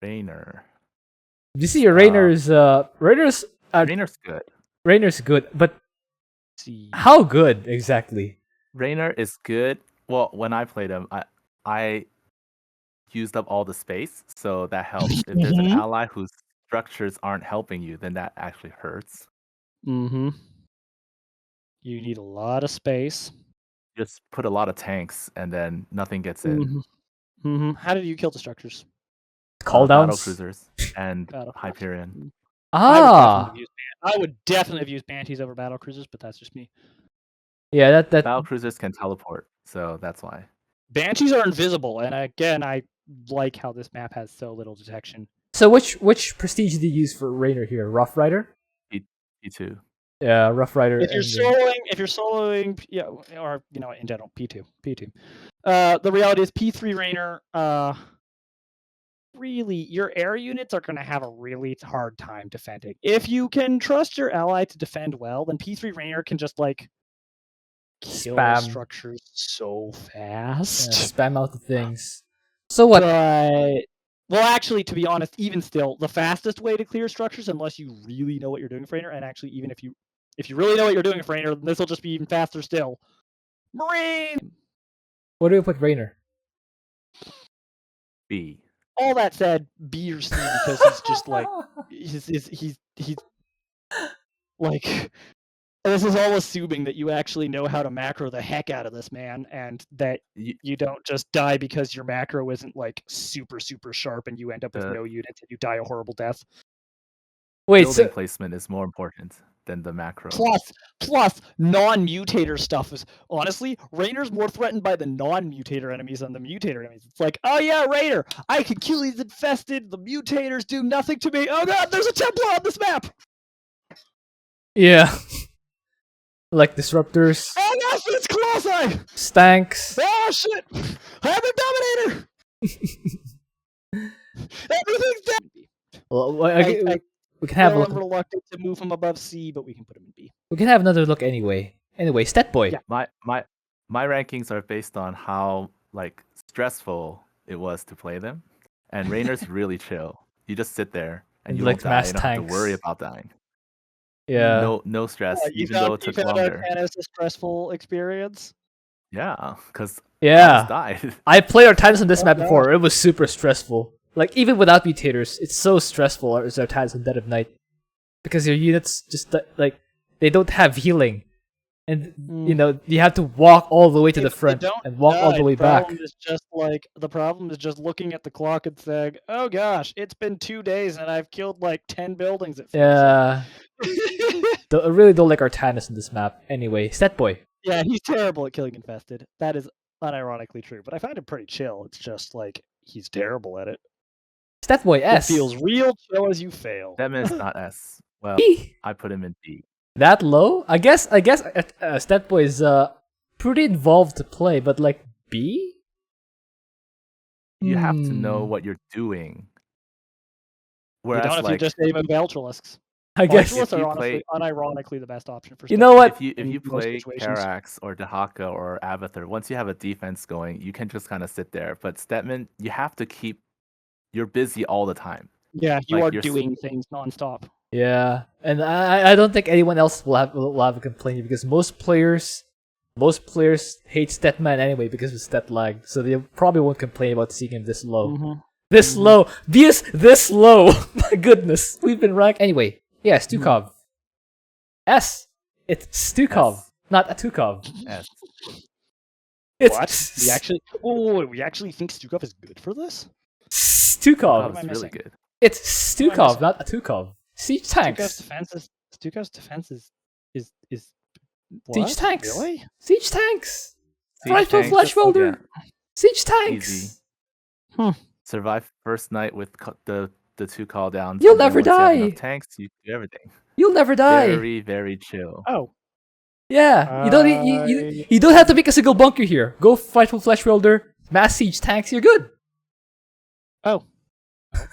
Raynor. Do you see your Raynor's? Raynor's good. Raynor's good, but how good exactly? Raynor is good. Well, when I played him, I used up all the space, so that helps. If there's an ally whose structures aren't helping you, then that actually hurts. You need a lot of space. Just put a lot of tanks, and then nothing gets in. How did you kill the structures? Call downs, battle cruisers, and Hyperion. I would definitely have used Banshees over battle cruisers, but that's just me. Yeah, that battle cruisers can teleport, so that's why. Banshees are invisible, and again, I like how this map has so little detection. So which prestige do you use for Raynor here? Rough Rider? P2. Yeah, Rough Rider. If you're soloing, yeah, or in general, P2. The reality is P3 Raynor. Really, your air units are going to have a really hard time defending. If you can trust your ally to defend well, then P3 Raynor can just kill structures so fast. Yeah, spam out the things. So what? Well, actually, to be honest, even still, the fastest way to clear structures, unless you really know what you're doing for Raynor, and actually, even if you really know what you're doing for Raynor, this will just be even faster still. Marine. Where do we put Raynor? B. All that said, B or C, because he's just he's like, this is all assuming that you actually know how to macro the heck out of this man, and that you don't just die because your macro isn't super sharp and you end up with no units and you die a horrible death. Wait, building placement is more important than the macro. Plus, non-mutator stuff is honestly, Raynor's more threatened by the non-mutator enemies than the mutator enemies. It's like, oh yeah, Raynor, I can kill these infested. The mutators do nothing to me. Oh god, there's a Templar on this map. Yeah, like disruptors. Oh gosh, it's Colossi. Stanks. Oh shit, Hybrid Dominator. Everything's dead. Well, we can have a look. I'm reluctant to move him above C, but we can put him in B. We can have another look anyway. Anyway, Stat Boy. Yeah. My rankings are based on how stressful it was to play them, and Raynor's really chill. You just sit there and you don't die. You don't have to worry about dying. Yeah. No stress, even though it took longer. Artanis a stressful experience. Yeah, because I died. I played Artanis on this map before. It was super stressful. Even without mutators, it's so stressful as Artanis on Dead of Night. Because your units just, they don't have healing. And, you have to walk all the way to the front and walk all the way back. The problem is just looking at the clock and saying, oh gosh, it's been 2 days and I've killed 10 buildings. Yeah. I really don't like Artanis in this map. Anyway, Stat Boy. Yeah, he's terrible at killing infested. That is unironically true. But I find him pretty chill. It's just, he's terrible at it. Stat Boy S. It feels real chill as you fail. That means not S. Well, I put him in D. That low? I guess Stat Boy is pretty involved to play, but like B? You have to know what you're doing. You Whereas, don't if you like, just aim at Ultralisks. I guess. Ultralisks If you are honestly, play- unironically the best option for You know what? if in you most play situations. Karax or Dehaka or Abathur, once you have a defense going, you can just kind of sit there. But Stetmann, you have to keep. You're busy all the time. Yeah, you Like, are you're doing things nonstop. Yeah, and I don't think anyone else will have a complaint because most players hate Stetmann anyway because of stat lag, so they probably won't complain about seeing him this low. Mm-hmm. This low, this low. My goodness, we've been ranked anyway. Yeah, Stukov. S. It's Stukov, S. not Atukov. S. It's What? We actually think Stukov is good for this? Stukov. It's I really missing? good. It's What am I Stukov, missing? not Atukov. Siege tanks. Stukov's defense is what? Siege tanks. Really? Siege tanks. Siege Frightful tanks, flesh welder. yeah, Siege tanks. easy. Hmm. Survive first night with the 2 call downs. You'll and then never once you have enough die. tanks, you do everything. You'll never die. Very, very chill. Oh, Yeah, you don't have to make a single bunker here. Go Frightful Flesh Welder, mass siege tanks. You're good.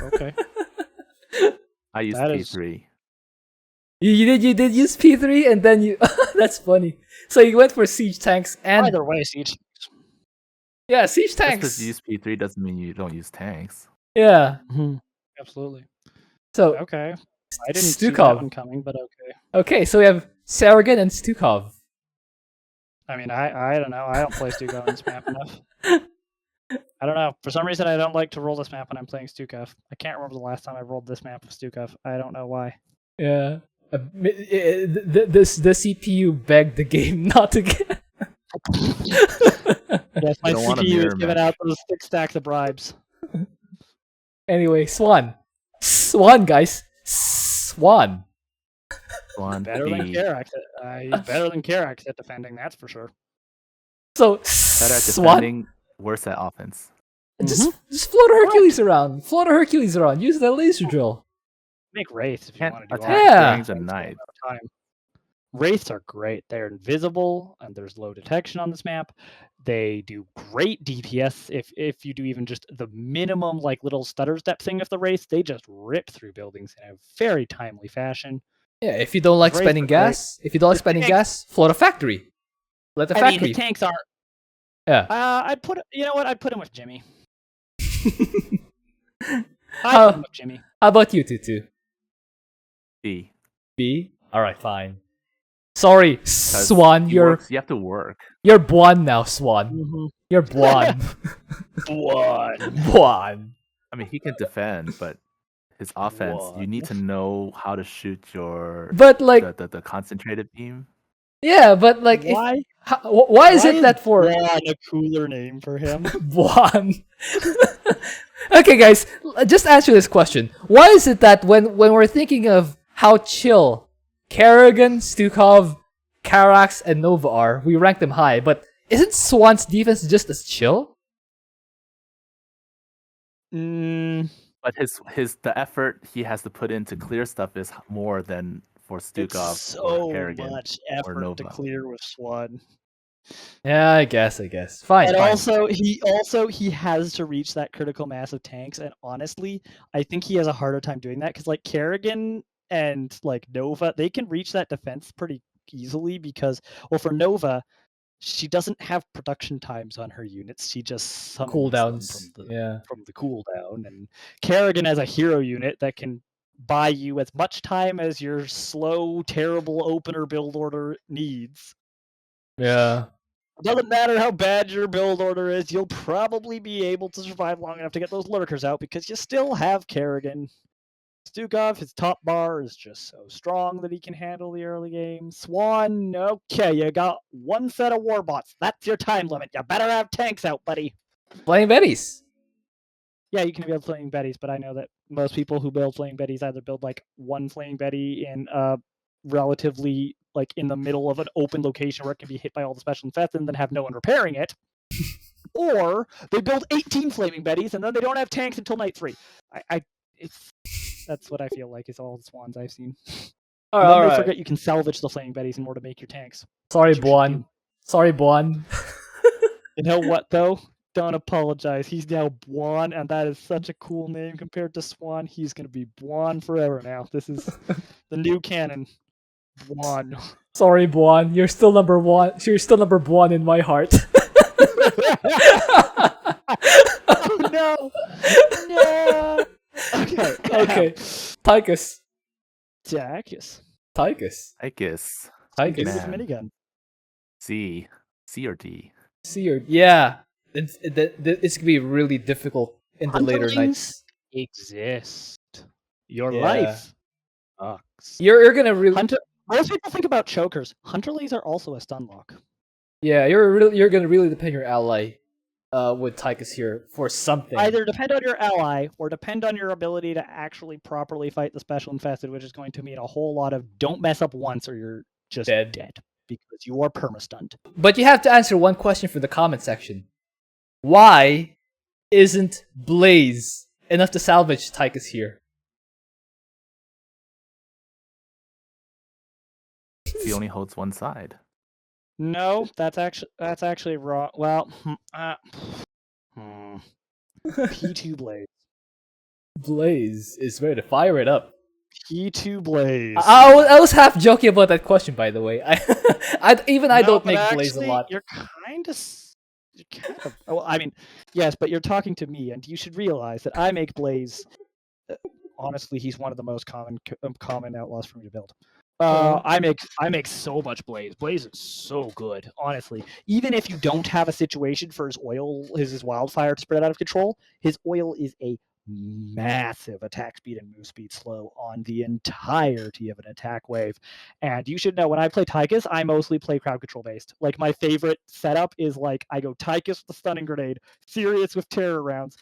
okay. I use That is- P3. You did use P3 and then you that's funny. So you went for siege tanks and Either way, Siege. yeah, siege Just tanks. because you use P3 doesn't mean you don't use tanks. Yeah. Absolutely. So Okay. I didn't see that Stukov. one coming, but okay. Okay, so we have Sarragan and Stukov. I mean, I don't know. I don't play Stukov on this map enough. I don't know. For some reason, I don't like to roll this map when I'm playing Stukov. I can't remember the last time I rolled this map with Stukov. I don't know why. Yeah. The CPU begged the game not to get. Yes, my don't want a CPU is mirror giving match. out those 6 stacks of bribes. Anyway, Swann, guys, Swann. One Better than B. Karax. He's better than Karax at defending, that's for sure. So Better at Swann, defending, worse at offense. just float a Hercules around. Float a Hercules around. Use the laser drill. Make Wraiths if you Can't want to do attack all Yeah. that. during the night. Time. Wraiths are great. They're invisible and there's low detection on this map. They do great DPS if you do even just the minimum like little stutter step thing of the Wraiths. They just rip through buildings in a very timely fashion. Yeah, if you don't like Wraiths spending are great. gas, tanks- float a factory. Let the I mean, factory. his tanks aren't. Yeah. I'd put. You know what? I'd put him with Jimmy. I'd How- put him with Jimmy. How about you, Tutu? B. B? Alright, fine. Sorry, 'Cause Swann, he you're works- you have to work. Buon now, Swann. Mm-hmm. You're Buon. What? Buon. I mean, he can defend, but his offense, you need to know how to shoot your But like, the concentrated beam. yeah, but like, if, Why? why is it that for Swann a cooler name for him? Buon? Okay, guys, just answer this question. Why is it that when we're thinking of how chill Kerrigan, Stukov, Karax, and Nova are, we rank them high, but isn't Swann's defense just as chill? But the effort he has to put in to clear stuff is more than for Stukov It's so or Kerrigan. much or effort to Nova. clear with Swann. Yeah, I guess. Fine, And fine. also he has to reach that critical mass of tanks, and honestly, I think he has a harder time doing that because like Kerrigan and like Nova, they can reach that defense pretty easily because, well, for Nova, she doesn't have production times on her units. She just summons them Cooldowns. from the cooldown. And Kerrigan has a hero unit that can buy you as much time as your slow, terrible opener build order needs. Yeah. It doesn't matter how bad your build order is, you'll probably be able to survive long enough to get those lurkers out because you still have Kerrigan. Stukov, his top bar is just so strong that he can handle the early game. Swann, okay, you got one set of warbots. That's your time limit. You better have tanks out, buddy. Flying Betties. Yeah, you can build Flaming Betties, but I know that most people who build Flaming Betties either build like one Flaming Betty in relatively like in the middle of an open location where it can be hit by all the special infests and then have no one repairing it. Or they build 18 Flaming Betties and then they don't have tanks until night 3. That's what I feel like is all the Swans I've seen. And then they forget you can salvage the Flaming Betties in order to make your tanks. Sorry, Which you should Buon. do. Sorry, Buan. You know what though? Don't apologize. He's now Buan, and that is such a cool name compared to Swann. He's gonna be Buan forever now. This is the new canon. Buan. Sorry, Buan. You're still number one. You're still number one in my heart. Oh no! No! Okay. Okay. Tychus. Tychus. Tychus. I guess. Dude with Man. minigun. C or D. Yeah. It's gonna be really difficult in the later Underlings nights. exist. Your Yeah. life sucks. You're gonna really. Most people think about chokers. Hunterlings are also a stun lock. Yeah, you're gonna really depend your ally, with Tychus here for something. Either depend on your ally or depend on your ability to actually properly fight the special infested, which is going to mean a whole lot of don't mess up once or you're just dead because you are perma-stunned. But you have to answer one question for the comment section. Why isn't Blaze enough to salvage Tychus here? He only holds one side. No, that's actually wrong. Well, P2 Blaze. Blaze is ready to fire it up. P2 Blaze. I was half joking about that question, by the way. I don't make Blaze a actually, lot. You're kind of. Well, I mean, yes, but you're talking to me, and you should realize that I make Blaze. Honestly, he's one of the most common outlaws for me to build. I make so much Blaze. Blaze is so good, honestly. Even if you don't have a situation for his wildfire to spread out of control, his oil is a massive attack speed and move speed slow on the entirety of an attack wave. And you should know, when I play Tychus, I mostly play crowd control based. Like, my favorite setup is like I go Tychus with the stunning grenade, Sirius with terror rounds,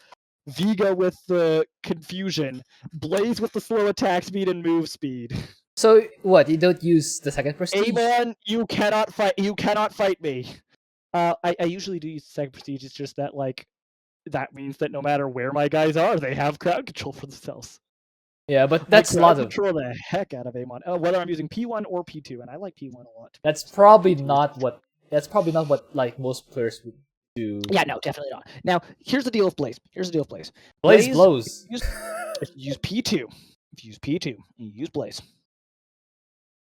Vega with the confusion, Blaze with the slow attack speed and move speed. So what? You don't use the second prestige? Amon, you cannot fight. You cannot fight me. I usually do use the second prestige. It's just that that means that no matter where my guys are, they have crowd control for themselves. Yeah, but that's a lot of control the heck out of Amon. Whether I'm using P1 or P2, and I like P1 a lot. That's probably not what like most players would do. Yeah, no, definitely not. Now, here's the deal with Blaze. Blaze blows. If you use P2, and you use Blaze,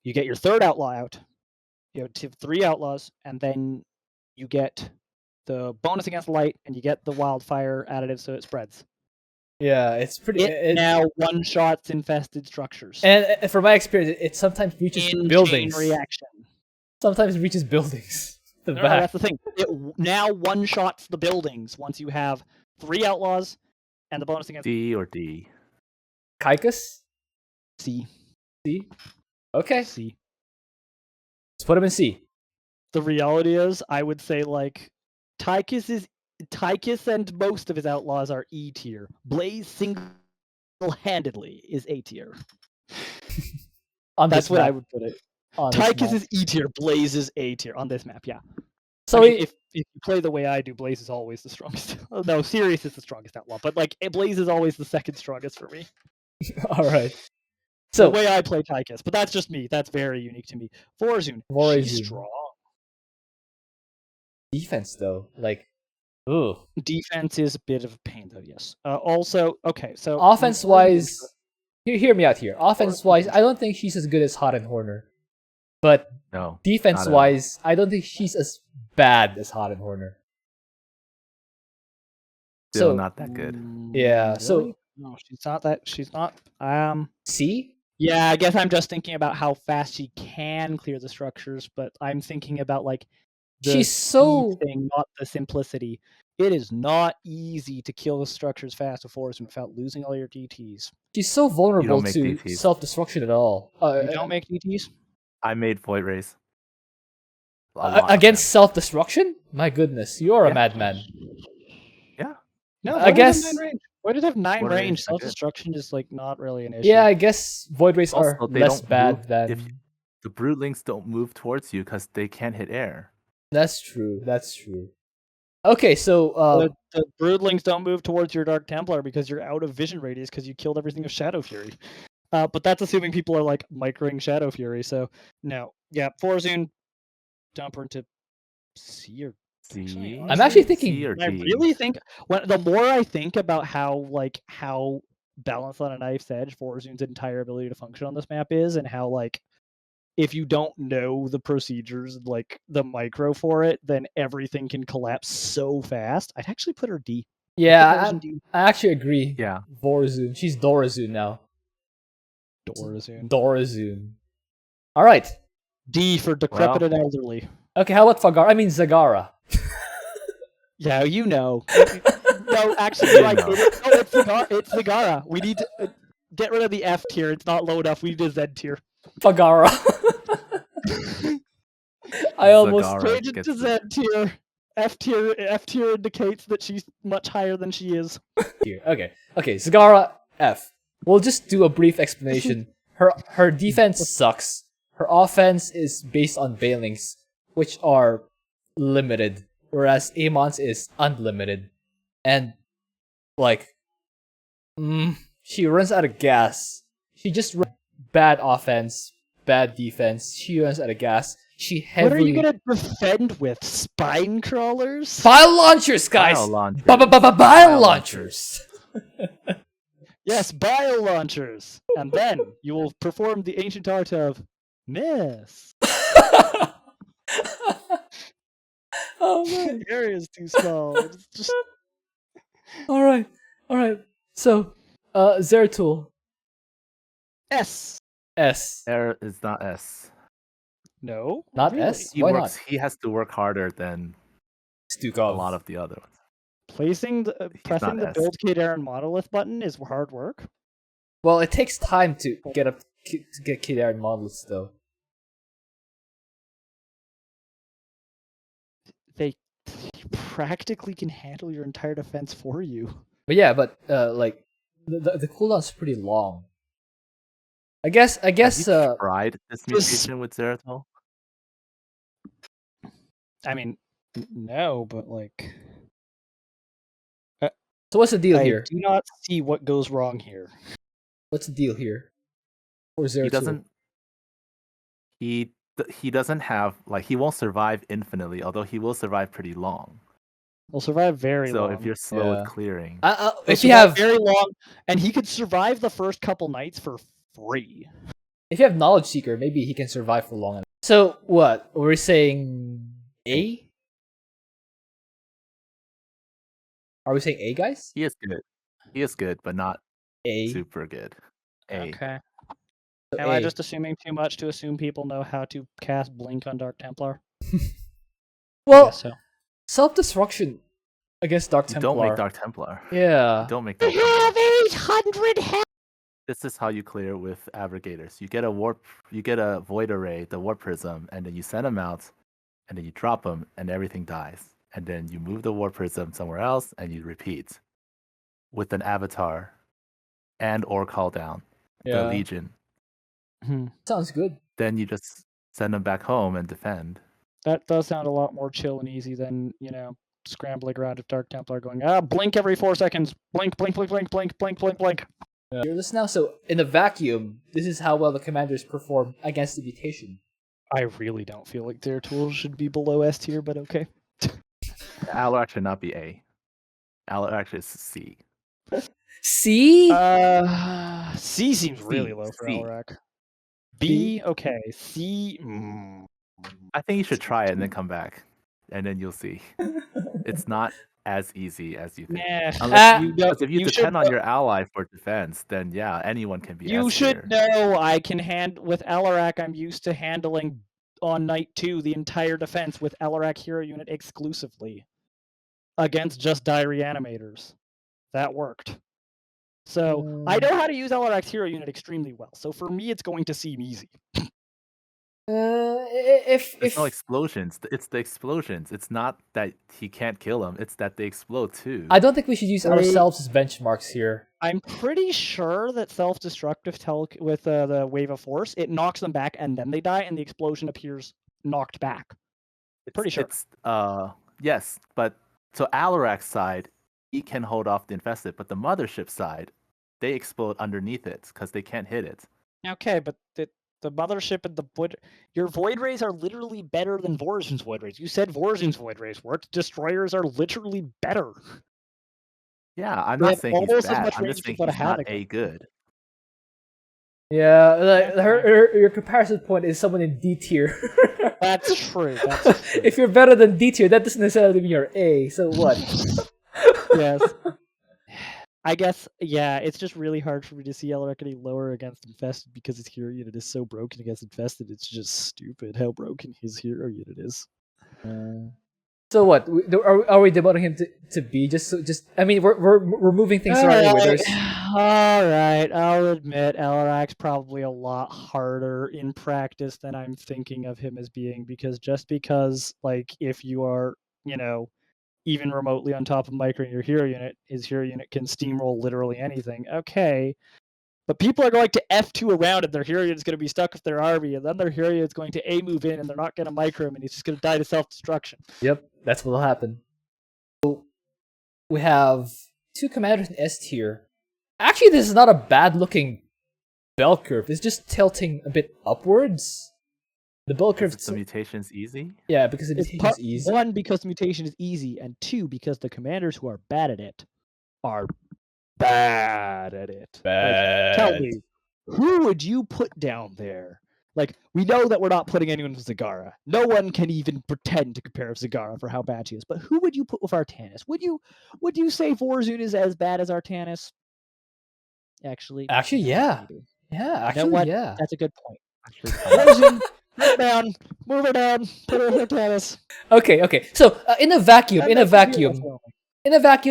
you get your third outlaw out. You have 3 outlaws, and then you get the bonus against light, and you get the wildfire additive, so it spreads. Yeah, it's pretty. It now one-shots infested structures. And from my experience, it sometimes reaches buildings. Chain reaction. Sometimes it reaches buildings. No, that's the thing. It now one-shots the buildings once you have 3 outlaws and the bonus against D or D. Tychus? C. C? Okay. C. Let's put him in C. The reality is, I would say, like, Tychus and most of his outlaws are E tier. Blaze single-handedly is A tier. That's what I would put it. Tychus is E tier, Blaze is A tier on this map, yeah. So I mean, if you play the way I do, Blaze is always the strongest. No, Sirius is the strongest outlaw, but like Blaze is always the second strongest for me. All right. So the way I play Tychus, but that's just me. That's very unique to me. Vorazun, she's strong. Defense though, like, ooh. Defense is a bit of a pain though. Yes. Also, okay. So offense-wise, hear me out here. Offense-wise, I don't think she's as good as Hot and Horner, but no. Defense-wise, I don't think she's as bad as Hot and Horner. Still not that good. Yeah. Really? So no, she's not that. She's not. C. Yeah, I guess I'm just thinking about how fast she can clear the structures, but I'm thinking about like she's so thing, not the simplicity. It is not easy to kill the structures fast with Vorazun without losing all your DTs. She's so vulnerable to self-destruction at all. You don't make DTs? I made Void Rays. Against self-destruction? My goodness, you are a madman. Yeah. No, I guess. Why does it have 9 range? Self-destruction is like not really an issue. Yeah, I guess Void Rays are less bad than. If the Broodlings don't move towards you because they can't hit air. That's true. Okay, so the Broodlings don't move towards your Dark Templar because you're out of vision radius because you killed everything with Shadow Fury. But that's assuming people are like microing Shadow Fury. So no, yeah, Vorazun, dump her into C or C. I'm actually C thinking. or I D. really think the more I think about how balanced on a knife's edge Vorazun's entire ability to function on this map is, and how if you don't know the procedures, like the micro for it, then everything can collapse so fast. I'd actually put her D. Yeah, I actually agree. Yeah. Vorazun. She's Dorazun now. Vorazun. Dorazun. All right. D for decrepit and elderly. Okay, how about Fagara? I mean Zagara. Yeah, you know. No, actually, you're right. It's Zagara. We need to get rid of the F tier. It's not low enough. We need a Z tier. Fagara. I almost Zagara change it gets to Z tier. F tier indicates that she's much higher than she is. here. Okay, Zagara F. We'll just do a brief explanation. Her defense sucks. Her offense is based on Veilings, which are limited, whereas Amon's is unlimited. And she runs out of gas. She just runs bad offense, bad defense. She runs out of gas. She heavily. What are you gonna defend with? Spine crawlers? Bile launchers, guys. Bile launchers. Bile launchers. Yes, bio launchers. And then you will perform the ancient art of miss. Oh man. The area is too small. It's just... All right. So, Zeratul. S. There is not S. No, Not really? S. Why not? He has to work harder than Stukov. a lot of the other ones. Pressing the S. build Kadarin monolith button is hard work. Well, it takes time to get Kadarin monoliths, though. They practically can handle your entire defense for you. But yeah, the cooldown's pretty long. I guess. Have you tried this mutation with Zeratul? I mean, no, but So what's the deal here? I do not see what goes wrong here. What's the deal here? For Zeratul? He doesn't have he won't survive infinitely, although he will survive pretty long. He'll survive very long. So if you're slow at clearing, if you have very long, and he could survive the first couple nights for free. If you have Knowledge Seeker, maybe he can survive for long enough. So what? We're saying A? Are we saying A, guys? he is good. He is good, but not A. super good. A. Okay. So Am A. I just assuming too much to assume people know how to cast Blink on Dark Templar? Well, Guess so. self-destruction against Dark Templar. Don't make Dark Templar. Yeah. Don't make Dark I have 800 health. This is how you clear with Abrogators. You get a Void Array, the Warp Prism, and then you send them out, and then you drop them, and everything dies. And then you move the Warp Prism somewhere else, and you repeat with an Avatar and or call down the Legion. Sounds good. Then you just send them back home and defend. That does sound a lot more chill and easy than, scrambling around with Dark Templar going, blink every 4 seconds. Blink, blink, blink, blink, blink, blink, blink, blink. Yeah. Hear this now? So, in a vacuum, this is how well the commanders perform against the mutation. I really don't feel like their tools should be below S tier, but okay. Alarak should not be A. Alarak is C. C? C seems really low for C. Alarak. B, okay. C. I think you should try it and then come back, and then you'll see. It's not as easy as you think. Nah. Unless if you depend on your ally for defense, then yeah, anyone can be. You should know I can with Alarak. I'm used to handling on night 2 the entire defense with Alarak hero unit exclusively against just die reanimators. That worked. So I know how to use Alarak's hero unit extremely well. So for me, it's going to seem easy. There's no explosions. It's the explosions. It's not that he can't kill them. It's that they explode too. I don't think we should use ourselves as benchmarks here. I'm pretty sure that self-destructive with the Wave of Force, it knocks them back and then they die, and the explosion appears knocked back. Pretty sure. Yes, but so Alarak's side, he can hold off the infested, but the mothership side, they explode underneath it because they can't hit it. Okay, but The Mothership and the Void... Your Void Rays are literally better than Vorazun's Void Rays. You said Vorazun's Void Rays worked. Destroyers are literally better. Yeah, I'm They not have saying he's almost as bad. much I'm range just saying without a he's not Havoc. a good. Yeah, like, Okay. your comparison point is someone in D tier. That's true. That's true. If you're better than D tier, that doesn't necessarily mean you're A. So what? Yes. I guess, yeah, it's just really hard for me to see Alarak any lower against Infested because his hero unit is so broken against Infested. It's just stupid how broken his hero unit is. So what? Are we demoting him to B? I mean, we're moving things around anyway. There's Alright, I'll admit Alarak's probably a lot harder in practice than I'm thinking of him as being, because, like, if you are, you know, even remotely on top of microing your hero unit, his hero unit can steamroll literally anything. Okay. But people are going to F2 around and their hero unit is going to be stuck with their army, and then their hero unit is going to A move in and they're not going to micro him and he's just going to die to self-destruction. Yep, that's what'll happen. So we have two commanders in S tier. Actually, this is not a bad looking bell curve. It's just tilting a bit upwards. The bell curve. The mutation's easy. Yeah, because the mutation is easy. One, because mutation is easy, and two, because the commanders who are bad at it are bad at it. Bad. Like, tell me, who would you put down there? Like, we know that we're not putting anyone with Zagara. No one can even pretend to compare with Zagara for how bad she is. But who would you put with Artanis? Would you say Vorazun is as bad as Artanis? Actually, yeah. Yeah, actually, you know what? yeah. That's a good point. Vorazun, move her down, put her with Artanis. Okay. So in a vacuum,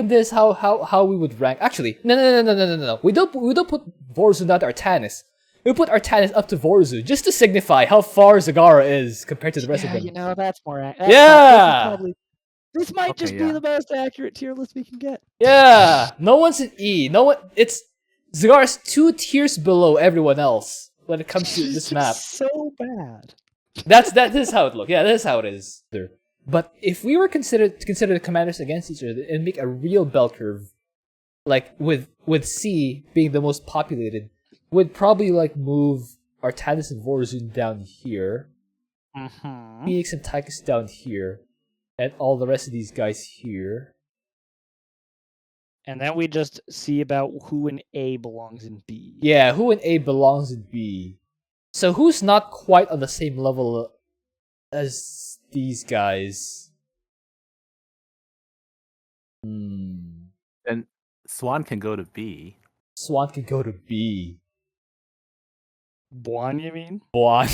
this is how we would rank. Actually, no. We don't put Vorazun down to Artanis. We put Artanis up to Vorazun just to signify how far Zagara is compared to the rest of them. You know, that's more. This might just be the most accurate tier list we can get. Yeah, no one's in E. It's Zagara's 2 tiers below everyone else when it comes to this map. So bad. That is how it looks. Yeah, that is how it is. But if we were to consider the commanders against each other and make a real bell curve, like with C being the most populated, would probably like move Artanis and Vorazun down here, Phoenix and Tychus down here, and all the rest of these guys here. And then we just see about who in A belongs in B. Yeah, who in A belongs in B. So who's not quite on the same level as these guys? And Swann can go to B. Swann can go to B. Buon, you mean? Buon.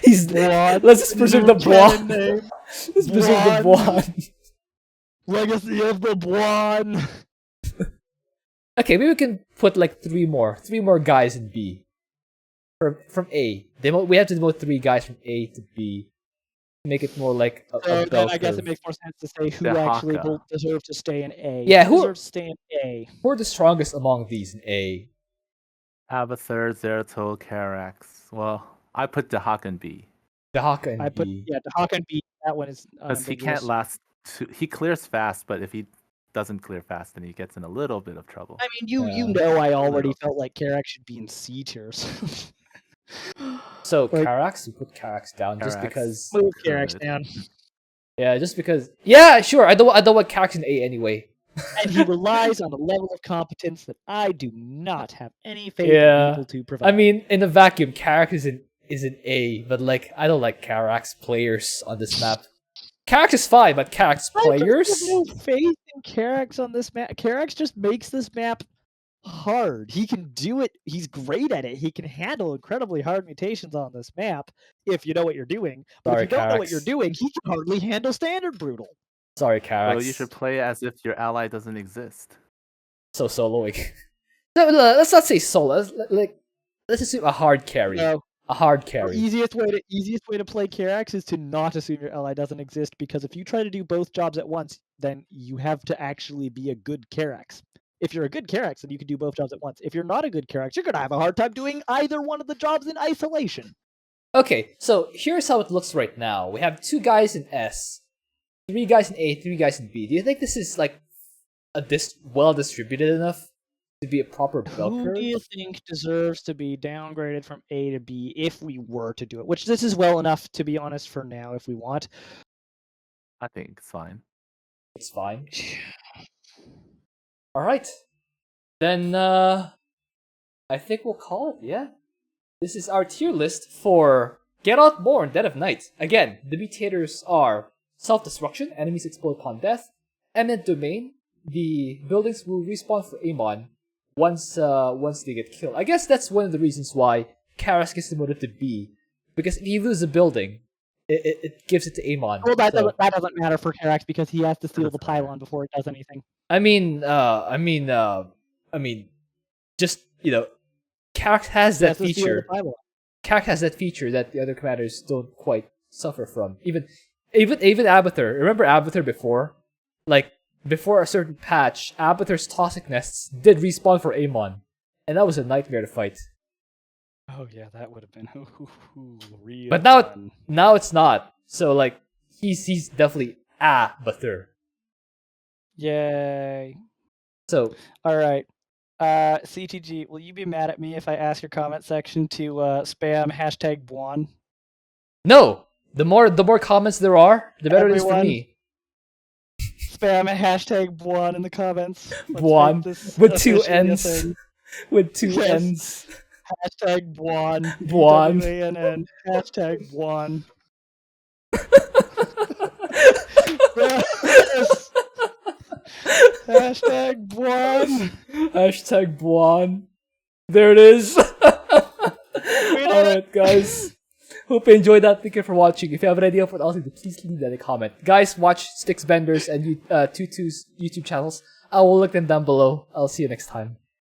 He's Buon. Let's just preserve the Buon. Let's preserve the Buon. Legacy of the Buon. Okay, maybe we can put like three more guys in B. From A. We have to demote 3 guys from A to B. Make it more like a bell curve. I guess it makes more sense to say who actually deserve to stay in A. Yeah, who deserves to stay in A? Who are the strongest among these in A? Abathur, Zeratul, Karax. Well, I put Dehaka in B. Dehaka in B. Dehaka in B. That one is because he can't last. He clears fast, but if he doesn't clear fast, then he gets in a little bit of trouble. I mean, you know, I already felt like Karax should be in C tiers. So Karax, we put Karax down just because. Move Karax down. Yeah, just because. Yeah, sure. I don't want Karax in A anyway. And he relies on a level of competence that I do not have any faith in people to provide. I mean, in a vacuum, Karax is in A, but like I don't like Karax players on this map. Karax is fine, but Karax players. I have no faith in Karax on this map. Karax just makes this map hard. He can do it. He's great at it. He can handle incredibly hard mutations on this map if you know what you're doing. But if you don't know what you're doing, he can hardly handle standard brutal. Sorry, Karax. Well, you should play as if your ally doesn't exist. So soloing. Let's not say solo. Let's assume a hard carry. No. A hard carry. The easiest way to play Karax is to not assume your ally doesn't exist, because if you try to do both jobs at once, then you have to actually be a good Karax. If you're a good Karax, then you can do both jobs at once. If you're not a good Karax, you're going to have a hard time doing either one of the jobs in isolation. Okay, so here's how it looks right now. We have 2 guys in S, 3 guys in A, 3 guys in B. Do you think this is like well distributed enough to be a proper bell Who curve. do you think deserves to be downgraded from A to B if we were to do it? Which this is well enough, to be honest, for now, if we want. I think it's fine. It's fine. All right. Then I think we'll call it, yeah? This is our tier list for Get Outborn, Dead of Night. Again, the mutators are Self-Destruction, enemies explode upon death. Eminent Domain, the buildings will respawn for Amon once they get killed. I guess that's one of the reasons why Karax gets demoted to B. Because if you lose a building, it gives it to Amon. Well, that doesn't matter for Karax because he has to steal the pylon before it does anything. I mean, just, Karax has that feature. Karax has that feature that the other commanders don't quite suffer from. Even Abathur. Remember Abathur before? Like, before a certain patch, Abathur's toxic nests did respawn for Amon. And that was a nightmare to fight. Oh yeah, that would have been real. But fun. now it's not. So like he's definitely Abathur. Yay. So alright. CTG, will you be mad at me if I ask your comment section to spam hashtag Buon? No! The more comments there are, the better it is for me. Spam hashtag Buon in the comments. Buon with two N's. With two N's. Hashtag Buon. Buon. BWANN. Hashtag Buon. Hashtag Buon. Hashtag Buon. There it is. Alright, guys. Hope you enjoyed that. Thank you for watching. If you have an idea of what else to do, please leave that in a comment. Guys, watch Styx Benders and Tutu's YouTube channels. I will link them down below. I'll see you next time.